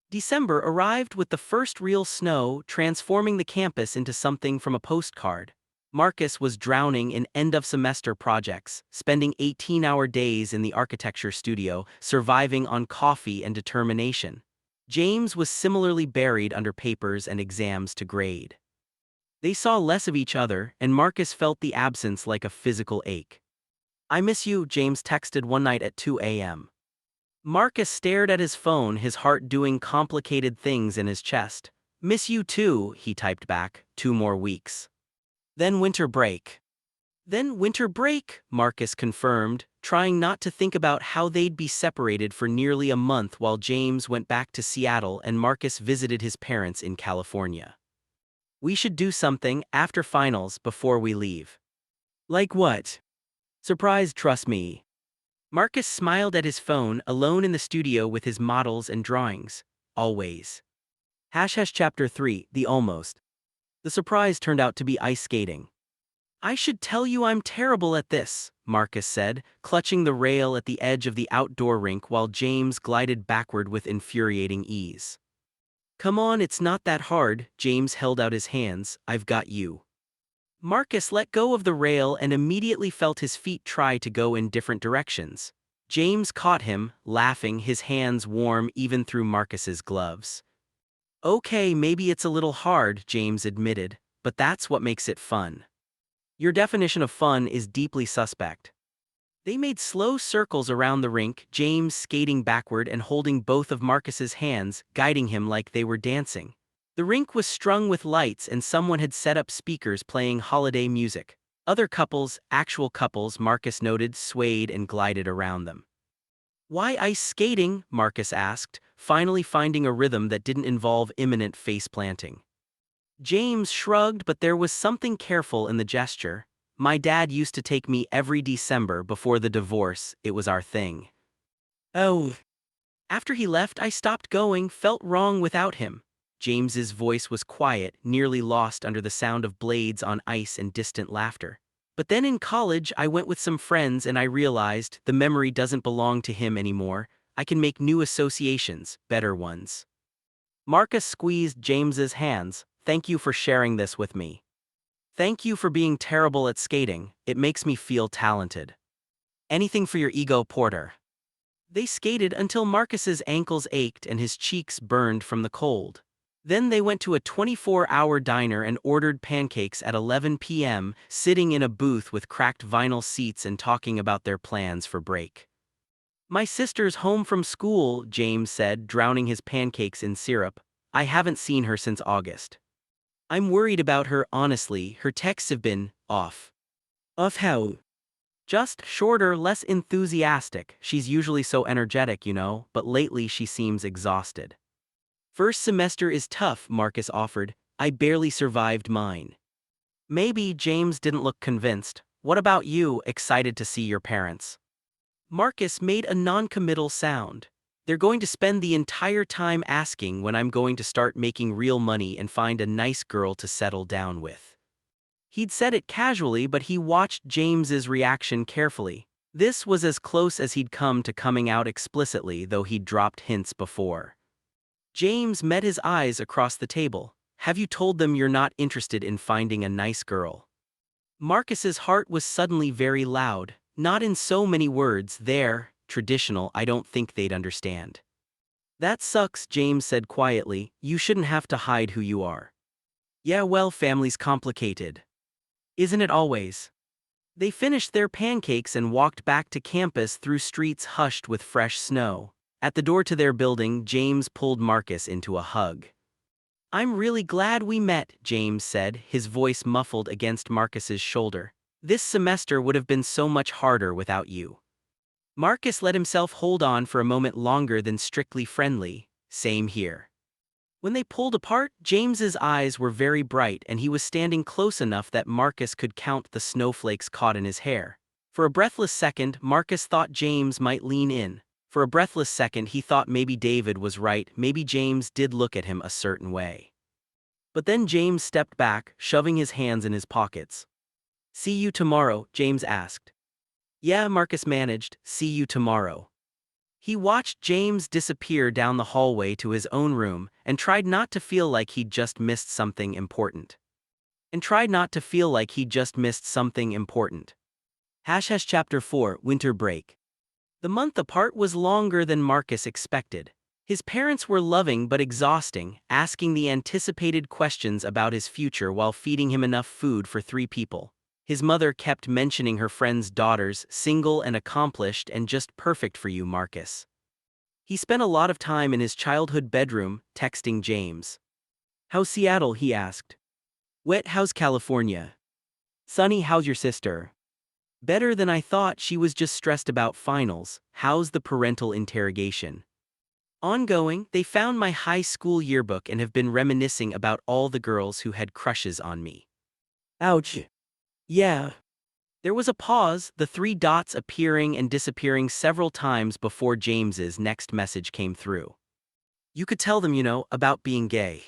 [SPEAKER 1] December arrived with the first real snow, transforming the campus into something from a postcard. Marcus was drowning in end-of-semester projects, spending 18-hour days in the architecture studio, surviving on coffee and determination. James was similarly buried under papers and exams to grade. They saw less of each other, and Marcus felt the absence like a physical ache. "I miss you," James texted one night at 2 a.m. Marcus stared at his phone, his heart doing complicated things in his chest. "Miss you too," he typed back, 2 more weeks. Then winter break. "Then winter break," Marcus confirmed, trying not to think about how they'd be separated for nearly a month while James went back to Seattle and Marcus visited his parents in California. "We should do something after finals before we leave." "Like what?" "Surprise, trust me." Marcus smiled at his phone, alone in the studio with his models and drawings. "Always." Chapter 3, The Almost. The surprise turned out to be ice skating. "I should tell you I'm terrible at this," Marcus said, clutching the rail at the edge of the outdoor rink while James glided backward with infuriating ease. Come on, it's not that hard, James held out his hands, I've got you. Marcus let go of the rail and immediately felt his feet try to go in different directions. James caught him, laughing, his hands warm even through Marcus's gloves. Okay, maybe it's a little hard, James admitted, but that's what makes it fun. Your definition of fun is deeply suspect. They made slow circles around the rink, James skating backward and holding both of Marcus's hands, guiding him like they were dancing. The rink was strung with lights and someone had set up speakers playing holiday music. Other couples, actual couples, Marcus noted, swayed and glided around them. Why ice skating? Marcus asked, finally finding a rhythm that didn't involve imminent face planting. James shrugged, but there was something careful in the gesture. My dad used to take me every December before the divorce, it was our thing. Oh. After he left, I stopped going, felt wrong without him. James's voice was quiet, nearly lost under the sound of blades on ice and distant laughter. But then in college, I went with some friends and I realized the memory doesn't belong to him anymore. I can make new associations, better ones. Marcus squeezed James's hands. Thank you for sharing this with me. Thank you for being terrible at skating, it makes me feel talented. Anything for your ego, Porter. They skated until Marcus's ankles ached and his cheeks burned from the cold. Then they went to a 24-hour diner and ordered pancakes at 11 p.m., sitting in a booth with cracked vinyl seats and talking about their plans for break. My sister's home from school, James said, drowning his pancakes in syrup. I haven't seen her since August. I'm worried about her, honestly, her texts have been off. Off how? Just shorter, less enthusiastic. She's usually so energetic, but lately she seems exhausted. First semester is tough, Marcus offered. I barely survived mine. Maybe James didn't look convinced. What about you, excited to see your parents? Marcus made a non-committal sound. They're going to spend the entire time asking when I'm going to start making real money and find a nice girl to settle down with. He'd said it casually, but he watched James's reaction carefully. This was as close as he'd come to coming out explicitly, though he'd dropped hints before. James met his eyes across the table. Have you told them you're not interested in finding a nice girl? Marcus's heart was suddenly very loud. Not in so many words, they're traditional, I don't think they'd understand. That sucks, James said quietly, you shouldn't have to hide who you are. Yeah, well, family's complicated. Isn't it always? They finished their pancakes and walked back to campus through streets hushed with fresh snow. At the door to their building, James pulled Marcus into a hug. I'm really glad we met, James said, his voice muffled against Marcus's shoulder. This semester would have been so much harder without you. Marcus let himself hold on for a moment longer than strictly friendly. Same here. When they pulled apart, James's eyes were very bright and he was standing close enough that Marcus could count the snowflakes caught in his hair. For a breathless second, Marcus thought James might lean in. For a breathless second, he thought maybe David was right, maybe James did look at him a certain way. But then James stepped back, shoving his hands in his pockets. See you tomorrow, James asked. Yeah, Marcus managed, see you tomorrow. He watched James disappear down the hallway to his own room and tried not to feel like he'd just missed something important. Chapter 4, Winter Break. The month apart was longer than Marcus expected. His parents were loving but exhausting, asking the anticipated questions about his future while feeding him enough food for 3 people. His mother kept mentioning her friend's daughters, single and accomplished and just perfect for you, Marcus. He spent a lot of time in his childhood bedroom, texting James. How's Seattle, he asked. Wet, how's California? Sunny, how's your sister? Better than I thought, she was just stressed about finals. How's the parental interrogation? Ongoing, they found my high school yearbook and have been reminiscing about all the girls who had crushes on me. Ouch. Yeah. There was a pause, the 3 dots appearing and disappearing several times before James's next message came through. You could tell them, about being gay.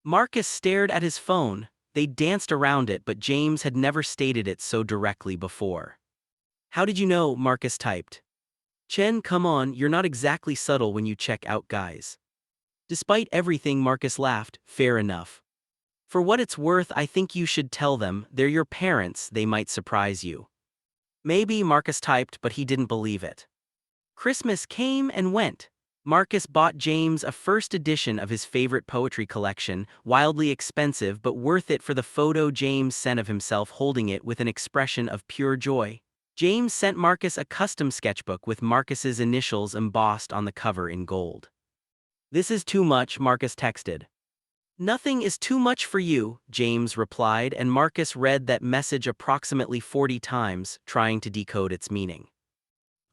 [SPEAKER 1] Marcus stared at his phone. They danced around it, but James had never stated it so directly before. How did you know? Marcus typed. Chen, come on, you're not exactly subtle when you check out guys. Despite everything, Marcus laughed. Fair enough. For what it's worth, I think you should tell them. They're your parents, they might surprise you. Maybe, Marcus typed, but he didn't believe it. Christmas came and went. Marcus bought James a first edition of his favorite poetry collection, wildly expensive but worth it for the photo James sent of himself holding it with an expression of pure joy. James sent Marcus a custom sketchbook with Marcus's initials embossed on the cover in gold. "This is too much," Marcus texted. "Nothing is too much for you," James replied, and Marcus read that message approximately 40 times, trying to decode its meaning.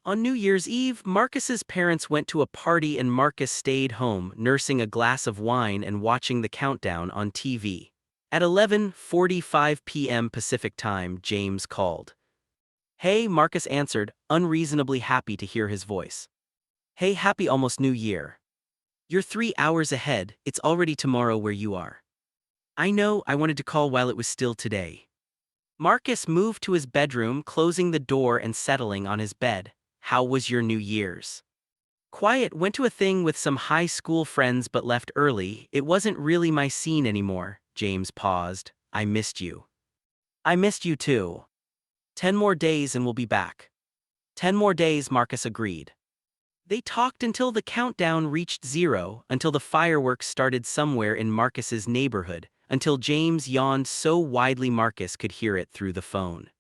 [SPEAKER 1] On New Year's Eve, Marcus's parents went to a party and Marcus stayed home, nursing a glass of wine and watching the countdown on TV. At 11:45 p.m. Pacific Time, James called. "Hey," Marcus answered, unreasonably happy to hear his voice. "Hey, happy almost New Year. You're 3 hours ahead, it's already tomorrow where you are." "I know, I wanted to call while it was still today." Marcus moved to his bedroom, closing the door and settling on his bed. "How was your New Year's?" "Quiet, went to a thing with some high school friends but left early. It wasn't really my scene anymore." James paused. "I missed you." "I missed you too." 10 more days and we'll be back." 10 more days, Marcus agreed. They talked until the countdown reached 0, until the fireworks started somewhere in Marcus's neighborhood, until James yawned so widely Marcus could hear it through the phone.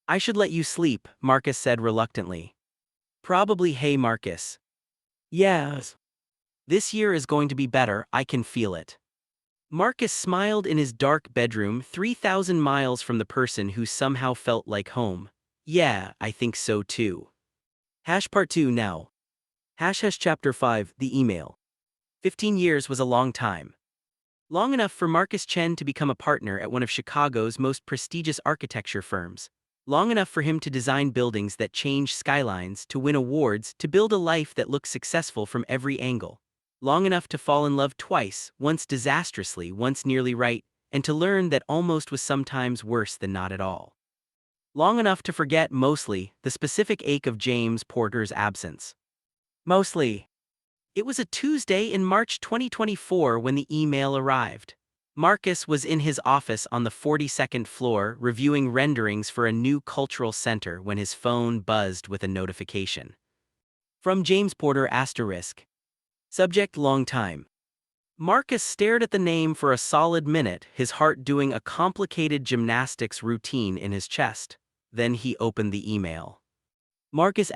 [SPEAKER 1] "I should let you sleep," Marcus said reluctantly. "Probably." "Hey, Marcus." "Yes." "This year is going to be better, I can feel it." Marcus smiled in his dark bedroom, 3,000 miles from the person who somehow felt like home. "Yeah, I think so too." Part 2 now. Chapter 5, the email. 15 years was a long time. Long enough for Marcus Chen to become a partner at one of Chicago's most prestigious architecture firms. Long enough for him to design buildings that change skylines, to win awards, to build a life that looks successful from every angle. Long enough to fall in love twice, once disastrously, once nearly right, and to learn that almost was sometimes worse than not at all. Long enough to forget, mostly, the specific ache of James Porter's absence. Mostly. It was a Tuesday in March 2024 when the email arrived. Marcus was in his office on the 42nd floor reviewing renderings for a new cultural center when his phone buzzed with a notification. From James Porter *. Subject: long time. Marcus stared at the name for a solid minute, his heart doing a complicated gymnastics routine in his chest. Then he opened the email. Marcus *.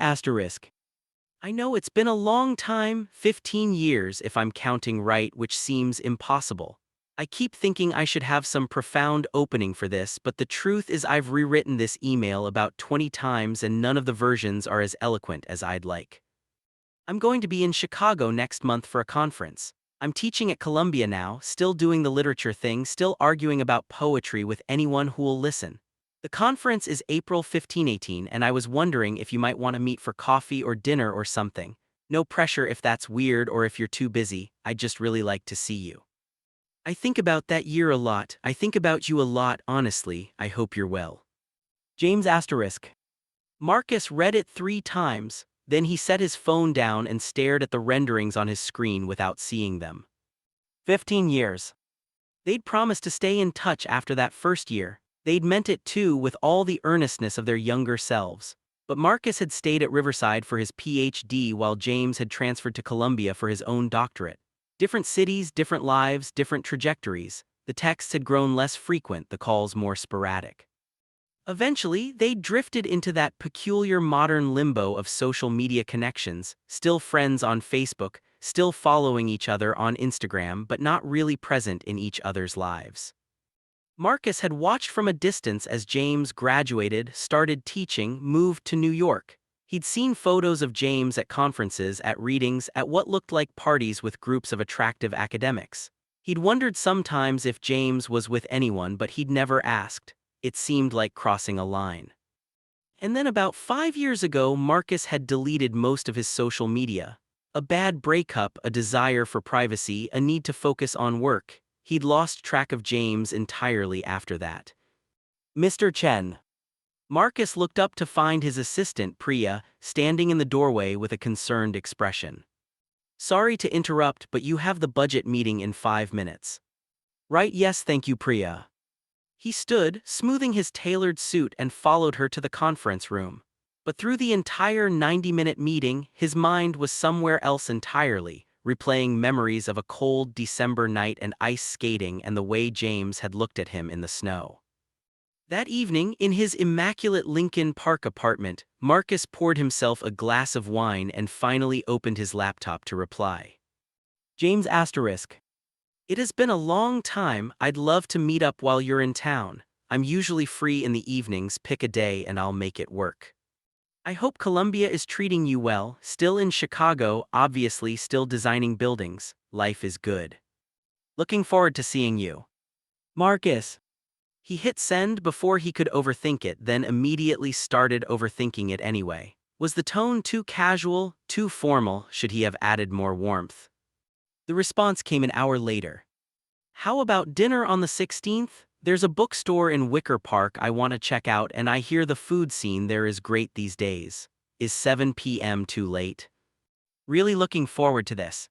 [SPEAKER 1] I know it's been a long time, 15 years if I'm counting right, which seems impossible. I keep thinking I should have some profound opening for this, but the truth is I've rewritten this email about 20 times and none of the versions are as eloquent as I'd like. I'm going to be in Chicago next month for a conference. I'm teaching at Columbia now, still doing the literature thing, still arguing about poetry with anyone who'll listen. The conference is April 15-18 and I was wondering if you might want to meet for coffee or dinner or something. No pressure if that's weird or if you're too busy, I'd just really like to see you. I think about that year a lot, I think about you a lot, honestly, I hope you're well. James *. Marcus read it 3 times, then he set his phone down and stared at the renderings on his screen without seeing them. 15 years. They'd promised to stay in touch after that first year. They'd meant it too, with all the earnestness of their younger selves. But Marcus had stayed at Riverside for his PhD while James had transferred to Columbia for his own doctorate. Different cities, different lives, different trajectories. The texts had grown less frequent, the calls more sporadic. Eventually, they drifted into that peculiar modern limbo of social media connections, still friends on Facebook, still following each other on Instagram, but not really present in each other's lives. Marcus had watched from a distance as James graduated, started teaching, moved to New York. He'd seen photos of James at conferences, at readings, at what looked like parties with groups of attractive academics. He'd wondered sometimes if James was with anyone, but he'd never asked. It seemed like crossing a line. And then about 5 years ago, Marcus had deleted most of his social media. A bad breakup, a desire for privacy, a need to focus on work. He'd lost track of James entirely after that. Mr. Chen. Marcus looked up to find his assistant, Priya, standing in the doorway with a concerned expression. Sorry to interrupt, but you have the budget meeting in 5 minutes. Right, yes, thank you, Priya. He stood, smoothing his tailored suit, and followed her to the conference room. But through the entire 90-minute meeting, his mind was somewhere else entirely, replaying memories of a cold December night and ice skating and the way James had looked at him in the snow. That evening, in his immaculate Lincoln Park apartment, Marcus poured himself a glass of wine and finally opened his laptop to reply. James asterisk. It has been a long time. I'd love to meet up while you're in town. I'm usually free in the evenings. Pick a day and I'll make it work. I hope Columbia is treating you well. Still in Chicago, obviously still designing buildings. Life is good. Looking forward to seeing you. Marcus. He hit send before he could overthink it, then immediately started overthinking it anyway. Was the tone too casual, too formal? Should he have added more warmth? The response came an hour later. How about dinner on the 16th? There's a bookstore in Wicker Park I want to check out, and I hear the food scene there is great these days. Is 7 p.m. too late? Really looking forward to this.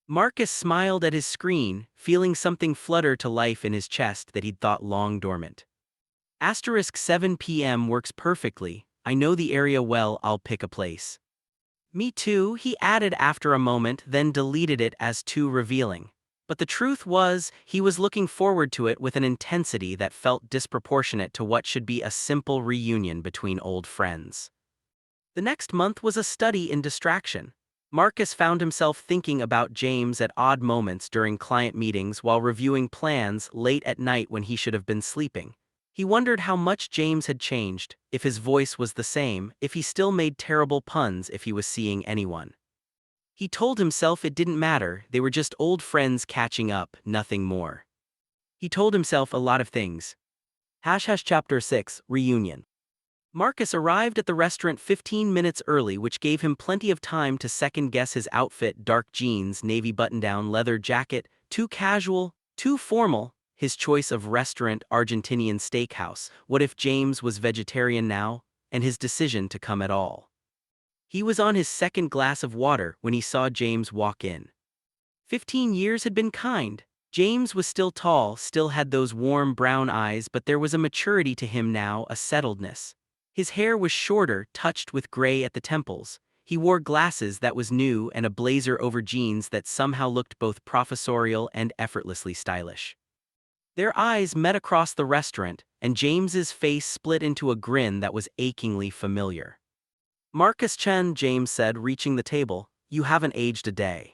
[SPEAKER 1] Marcus smiled at his screen, feeling something flutter to life in his chest that he'd thought long dormant. Asterisk 7 p.m. works perfectly. I know the area well, I'll pick a place. Me too, he added after a moment, then deleted it as too revealing. But the truth was, he was looking forward to it with an intensity that felt disproportionate to what should be a simple reunion between old friends. The next month was a study in distraction. Marcus found himself thinking about James at odd moments during client meetings while reviewing plans late at night when he should have been sleeping. He wondered how much James had changed, if his voice was the same, if he still made terrible puns if he was seeing anyone. He told himself it didn't matter, they were just old friends catching up, nothing more. He told himself a lot of things. Chapter 6, Reunion. Marcus arrived at the restaurant 15 minutes early, which gave him plenty of time to second-guess his outfit: dark jeans, navy button-down leather jacket, too casual, too formal, his choice of restaurant, Argentinian steakhouse. What if James was vegetarian now? And his decision to come at all. He was on his second glass of water when he saw James walk in. 15 years had been kind. James was still tall, still had those warm brown eyes, but there was a maturity to him now, a settledness. His hair was shorter, touched with gray at the temples. He wore glasses that was new and a blazer over jeans that somehow looked both professorial and effortlessly stylish. Their eyes met across the restaurant, and James's face split into a grin that was achingly familiar. Marcus Chen, James said, reaching the table, you haven't aged a day.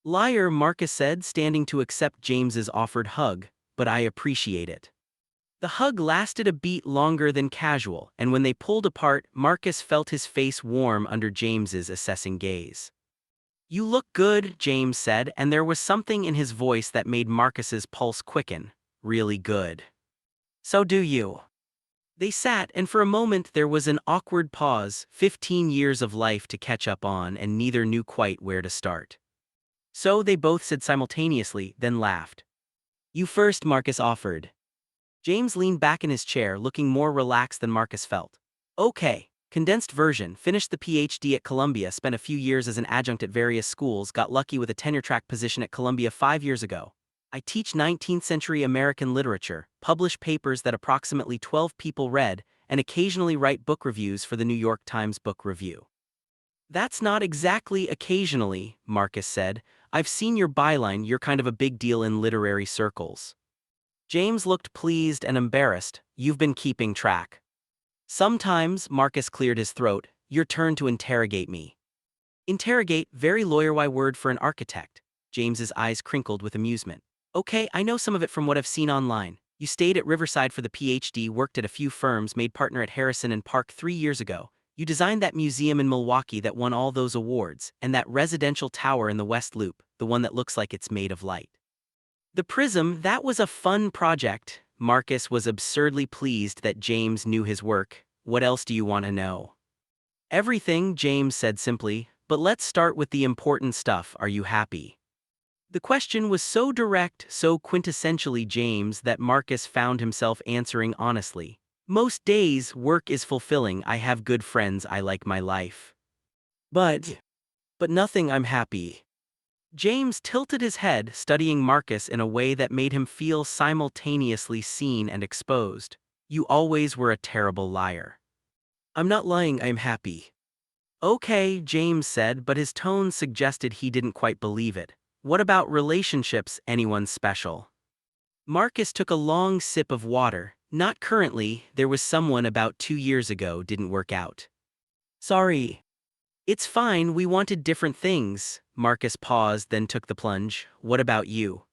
[SPEAKER 1] Liar, Marcus said, standing to accept James's offered hug, but I appreciate it. The hug lasted a beat longer than casual, and when they pulled apart, Marcus felt his face warm under James's assessing gaze. You look good, James said, and there was something in his voice that made Marcus's pulse quicken. Really good. So do you. They sat, and for a moment there was an awkward pause, 15 years of life to catch up on, and neither knew quite where to start. So they both said simultaneously, then laughed. You first, Marcus offered. James leaned back in his chair, looking more relaxed than Marcus felt. Okay. Condensed version: finished the PhD at Columbia, spent a few years as an adjunct at various schools, got lucky with a tenure-track position at Columbia 5 years ago. I teach 19th-century American literature, publish papers that approximately 12 people read, and occasionally write book reviews for the New York Times Book Review. That's not exactly occasionally, Marcus said. I've seen your byline, you're kind of a big deal in literary circles. James looked pleased and embarrassed. You've been keeping track. Sometimes, Marcus cleared his throat, your turn to interrogate me. Interrogate, very lawyer-y word for an architect. James's eyes crinkled with amusement. Okay, I know some of it from what I've seen online. You stayed at Riverside for the PhD, worked at a few firms, made partner at Harrison and Park 3 years ago. You designed that museum in Milwaukee that won all those awards, and that residential tower in the West Loop, the one that looks like it's made of light. The Prism, that was a fun project. Marcus was absurdly pleased that James knew his work. What else do you want to know? Everything, James said simply, but let's start with the important stuff. Are you happy? The question was so direct, so quintessentially James, that Marcus found himself answering honestly. Most days, work is fulfilling, I have good friends, I like my life. But nothing, I'm happy. James tilted his head, studying Marcus in a way that made him feel simultaneously seen and exposed. You always were a terrible liar. I'm not lying, I'm happy. Okay, James said, but his tone suggested he didn't quite believe it. What about relationships, anyone special? Marcus took a long sip of water. Not currently, there was someone about 2 years ago didn't work out. Sorry. It's fine, we wanted different things. Marcus paused, then took the plunge. What about you?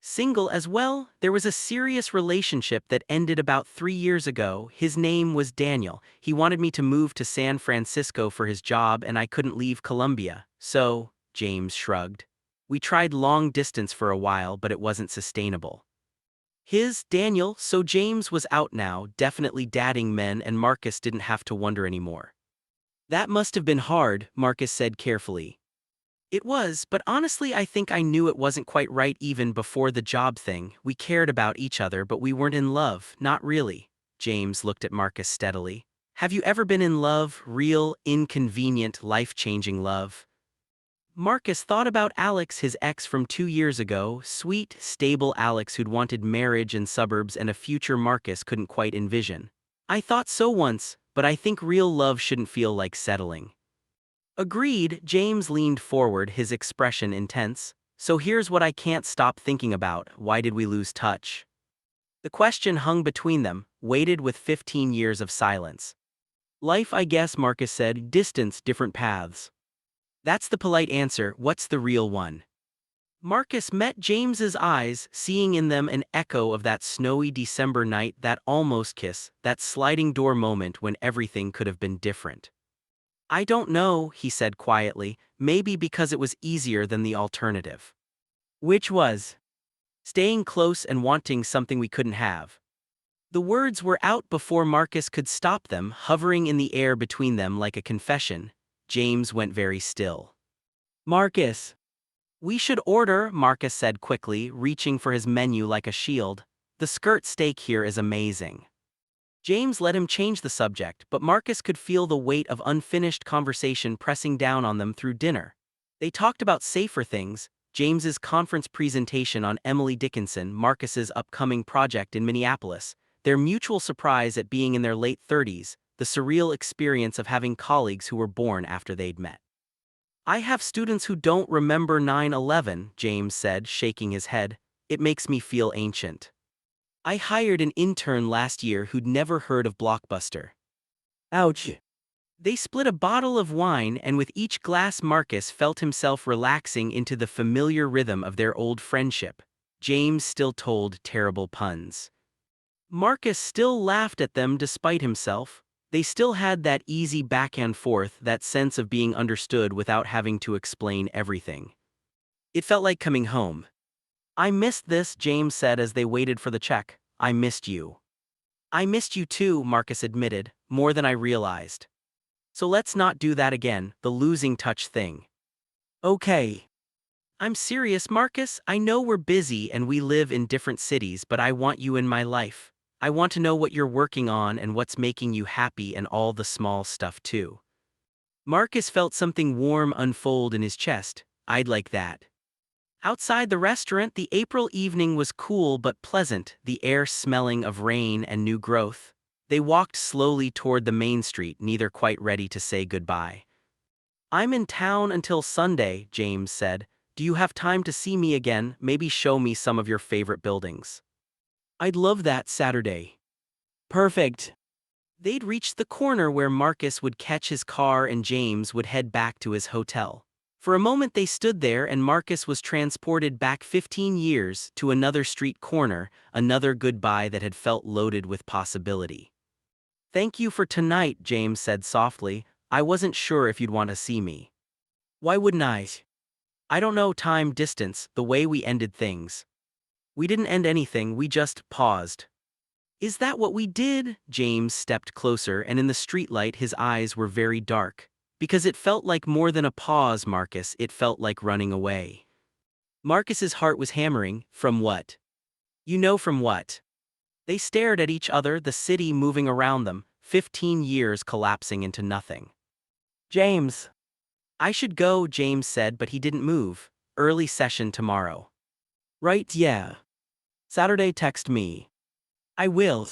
[SPEAKER 1] Single as well, there was a serious relationship that ended about 3 years ago. His name was Daniel. He wanted me to move to San Francisco for his job and I couldn't leave Colombia. So, James shrugged. We tried long distance for a while, but it wasn't sustainable. Daniel, so James was out now, definitely dating men, and Marcus didn't have to wonder anymore. That must have been hard, Marcus said carefully. It was, but honestly I think I knew it wasn't quite right even before the job thing. We cared about each other but we weren't in love, not really. James looked at Marcus steadily. Have you ever been in love, real, inconvenient, life-changing love? Marcus thought about Alex, his ex from 2 years ago, sweet, stable Alex who'd wanted marriage and suburbs and a future Marcus couldn't quite envision. I thought so once, but I think real love shouldn't feel like settling. Agreed, James leaned forward, his expression intense. So here's what I can't stop thinking about, why did we lose touch? The question hung between them, weighted with 15 years of silence. Life, I guess, Marcus said, distance, different paths. That's the polite answer, what's the real one? Marcus met James's eyes, seeing in them an echo of that snowy December night, that almost kiss, that sliding door moment when everything could have been different. I don't know, he said quietly, maybe because it was easier than the alternative. Which was? Staying close and wanting something we couldn't have. The words were out before Marcus could stop them, hovering in the air between them like a confession. James went very still. Marcus. We should order, Marcus said quickly, reaching for his menu like a shield. The skirt steak here is amazing. James let him change the subject, but Marcus could feel the weight of unfinished conversation pressing down on them through dinner. They talked about safer things, James's conference presentation on Emily Dickinson, Marcus's upcoming project in Minneapolis, their mutual surprise at being in their late 30s, the surreal experience of having colleagues who were born after they'd met. I have students who don't remember 9/11, James said, shaking his head. It makes me feel ancient. I hired an intern last year who'd never heard of Blockbuster. Ouch. They split a bottle of wine, and with each glass Marcus felt himself relaxing into the familiar rhythm of their old friendship. James still told terrible puns. Marcus still laughed at them despite himself. They still had that easy back and forth, that sense of being understood without having to explain everything. It felt like coming home. I missed this, James said as they waited for the check. I missed you. I missed you too, Marcus admitted, more than I realized. So let's not do that again, the losing touch thing. Okay. I'm serious, Marcus. I know we're busy and we live in different cities, but I want you in my life. I want to know what you're working on and what's making you happy and all the small stuff too. Marcus felt something warm unfold in his chest. I'd like that. Outside the restaurant, the April evening was cool but pleasant, the air smelling of rain and new growth. They walked slowly toward the main street, neither quite ready to say goodbye. I'm in town until Sunday, James said. Do you have time to see me again, maybe show me some of your favorite buildings? I'd love that Saturday. Perfect. They'd reached the corner where Marcus would catch his car and James would head back to his hotel. For a moment they stood there and Marcus was transported back 15 years to another street corner, another goodbye that had felt loaded with possibility. Thank you for tonight, James said softly. I wasn't sure if you'd want to see me. Why wouldn't I? I don't know, time, distance, the way we ended things. We didn't end anything, we just paused. Is that what we did? James stepped closer and in the streetlight his eyes were very dark. Because it felt like more than a pause, Marcus, it felt like running away. Marcus's heart was hammering. From what? You know from what? They stared at each other, the city moving around them, 15 years collapsing into nothing. James. I should go, James said, but he didn't move. early session tomorrow. Right, yeah. Saturday, text me. I will.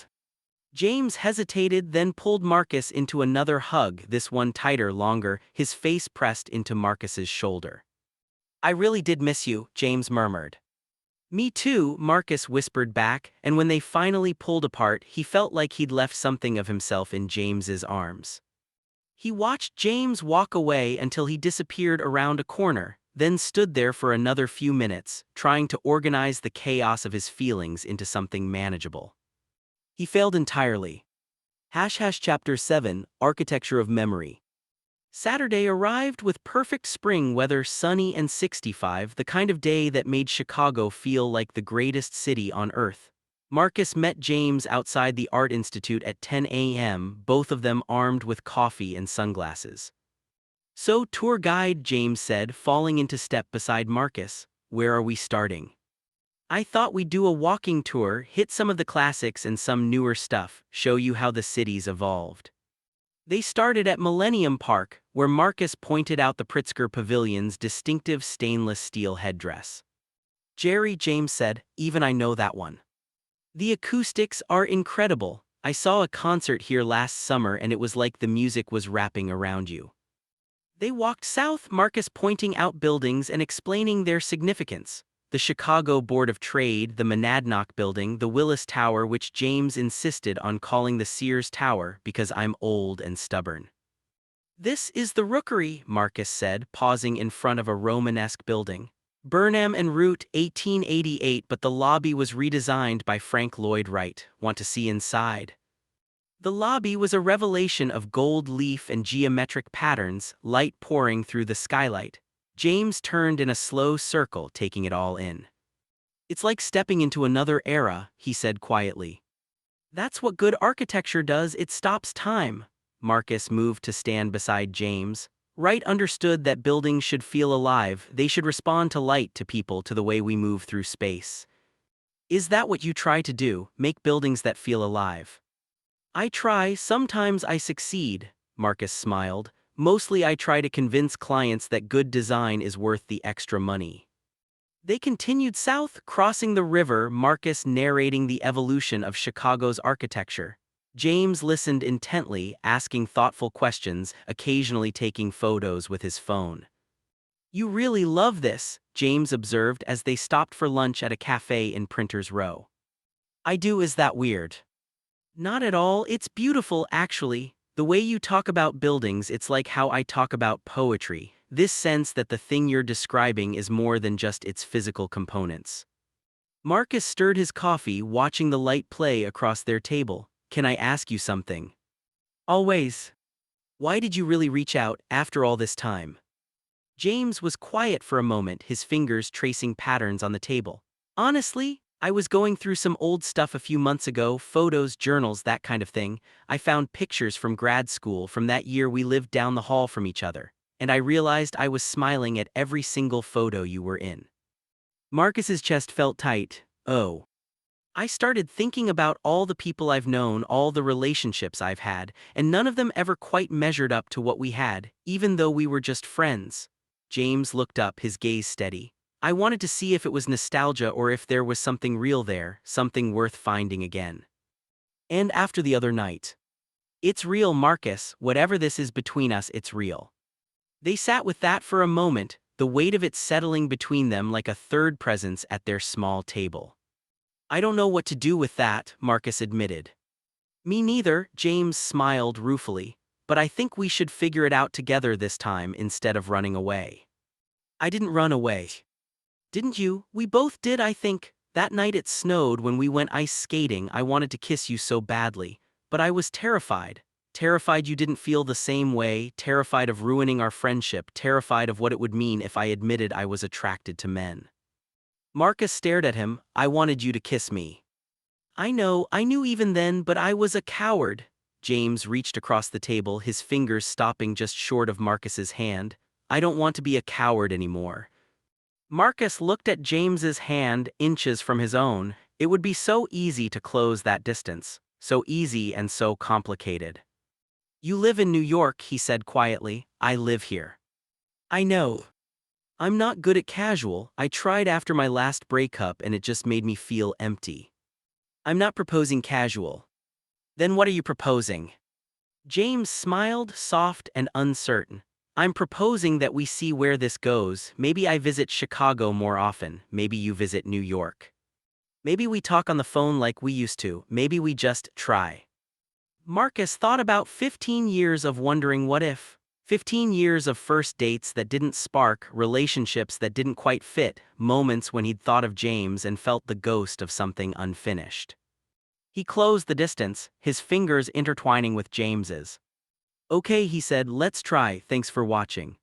[SPEAKER 1] James hesitated, then pulled Marcus into another hug, this one tighter, longer, his face pressed into Marcus's shoulder. I really did miss you, James murmured. Me too, Marcus whispered back, and when they finally pulled apart, he felt like he'd left something of himself in James's arms. He watched James walk away until he disappeared around a corner, then stood there for another few minutes, trying to organize the chaos of his feelings into something manageable. He failed entirely. Chapter 7, Architecture of Memory. Saturday arrived with perfect spring weather, sunny and 65, the kind of day that made Chicago feel like the greatest city on earth. Marcus met James outside the Art Institute at 10 a.m., both of them armed with coffee and sunglasses. So, tour guide, James said, falling into step beside Marcus, where are we starting? I thought we'd do a walking tour, hit some of the classics and some newer stuff, show you how the city's evolved. They started at Millennium Park, where Marcus pointed out the Pritzker Pavilion's distinctive stainless steel headdress. Jerry, James said, even I know that one. The acoustics are incredible. I saw a concert here last summer and it was like the music was wrapping around you. They walked south, Marcus pointing out buildings and explaining their significance. The Chicago Board of Trade, the Monadnock Building, the Willis Tower, which James insisted on calling the Sears Tower because I'm old and stubborn. This is the Rookery, Marcus said, pausing in front of a Romanesque building. Burnham and Route 1888, but the lobby was redesigned by Frank Lloyd Wright. Want to see inside? The lobby was a revelation of gold leaf and geometric patterns, light pouring through the skylight. James turned in a slow circle, taking it all in. It's like stepping into another era, he said quietly. That's what good architecture does, it stops time. Marcus moved to stand beside James. Wright understood that buildings should feel alive, they should respond to light, to people, to the way we move through space. Is that what you try to do, make buildings that feel alive? I try, sometimes I succeed, Marcus smiled. Mostly I try to convince clients that good design is worth the extra money. They continued south, crossing the river, Marcus narrating the evolution of Chicago's architecture. James listened intently, asking thoughtful questions, occasionally taking photos with his phone. You really love this, James observed as they stopped for lunch at a cafe in Printers Row. I do, is that weird? Not at all, it's beautiful actually. The way you talk about buildings, it's like how I talk about poetry, this sense that the thing you're describing is more than just its physical components. Marcus stirred his coffee, watching the light play across their table. Can I ask you something? Always. Why did you really reach out, after all this time? James was quiet for a moment, his fingers tracing patterns on the table. Honestly, I was going through some old stuff a few months ago, photos, journals, that kind of thing. I found pictures from grad school from that year we lived down the hall from each other, and I realized I was smiling at every single photo you were in. Marcus's chest felt tight. Oh. I started thinking about all the people I've known, all the relationships I've had, and none of them ever quite measured up to what we had, even though we were just friends. James looked up, his gaze steady. I wanted to see if it was nostalgia or if there was something real there, something worth finding again. And after the other night. It's real, Marcus, whatever this is between us, it's real. They sat with that for a moment, the weight of it settling between them like a third presence at their small table. I don't know what to do with that, Marcus admitted. Me neither, James smiled ruefully, but I think we should figure it out together this time instead of running away. I didn't run away. Didn't you? We both did, I think. That night it snowed when we went ice skating. I wanted to kiss you so badly, but I was terrified. Terrified you didn't feel the same way, terrified of ruining our friendship, terrified of what it would mean if I admitted I was attracted to men. Marcus stared at him. I wanted you to kiss me. I know, I knew even then, but I was a coward. James reached across the table, his fingers stopping just short of Marcus's hand. I don't want to be a coward anymore. Marcus looked at James's hand, inches from his own. It would be so easy to close that distance, so easy and so complicated. You live in New York, he said quietly. I live here. I know. I'm not good at casual. I tried after my last breakup and it just made me feel empty. I'm not proposing casual. Then what are you proposing? James smiled, soft and uncertain. I'm proposing that we see where this goes. Maybe I visit Chicago more often. Maybe you visit New York. Maybe we talk on the phone like we used to. Maybe we just try. Marcus thought about 15 years of wondering what if. 15 years of first dates that didn't spark, relationships that didn't quite fit, moments when he'd thought of James and felt the ghost of something unfinished. He closed the distance, his fingers intertwining with James's. Okay, he said, let's try, thanks for watching.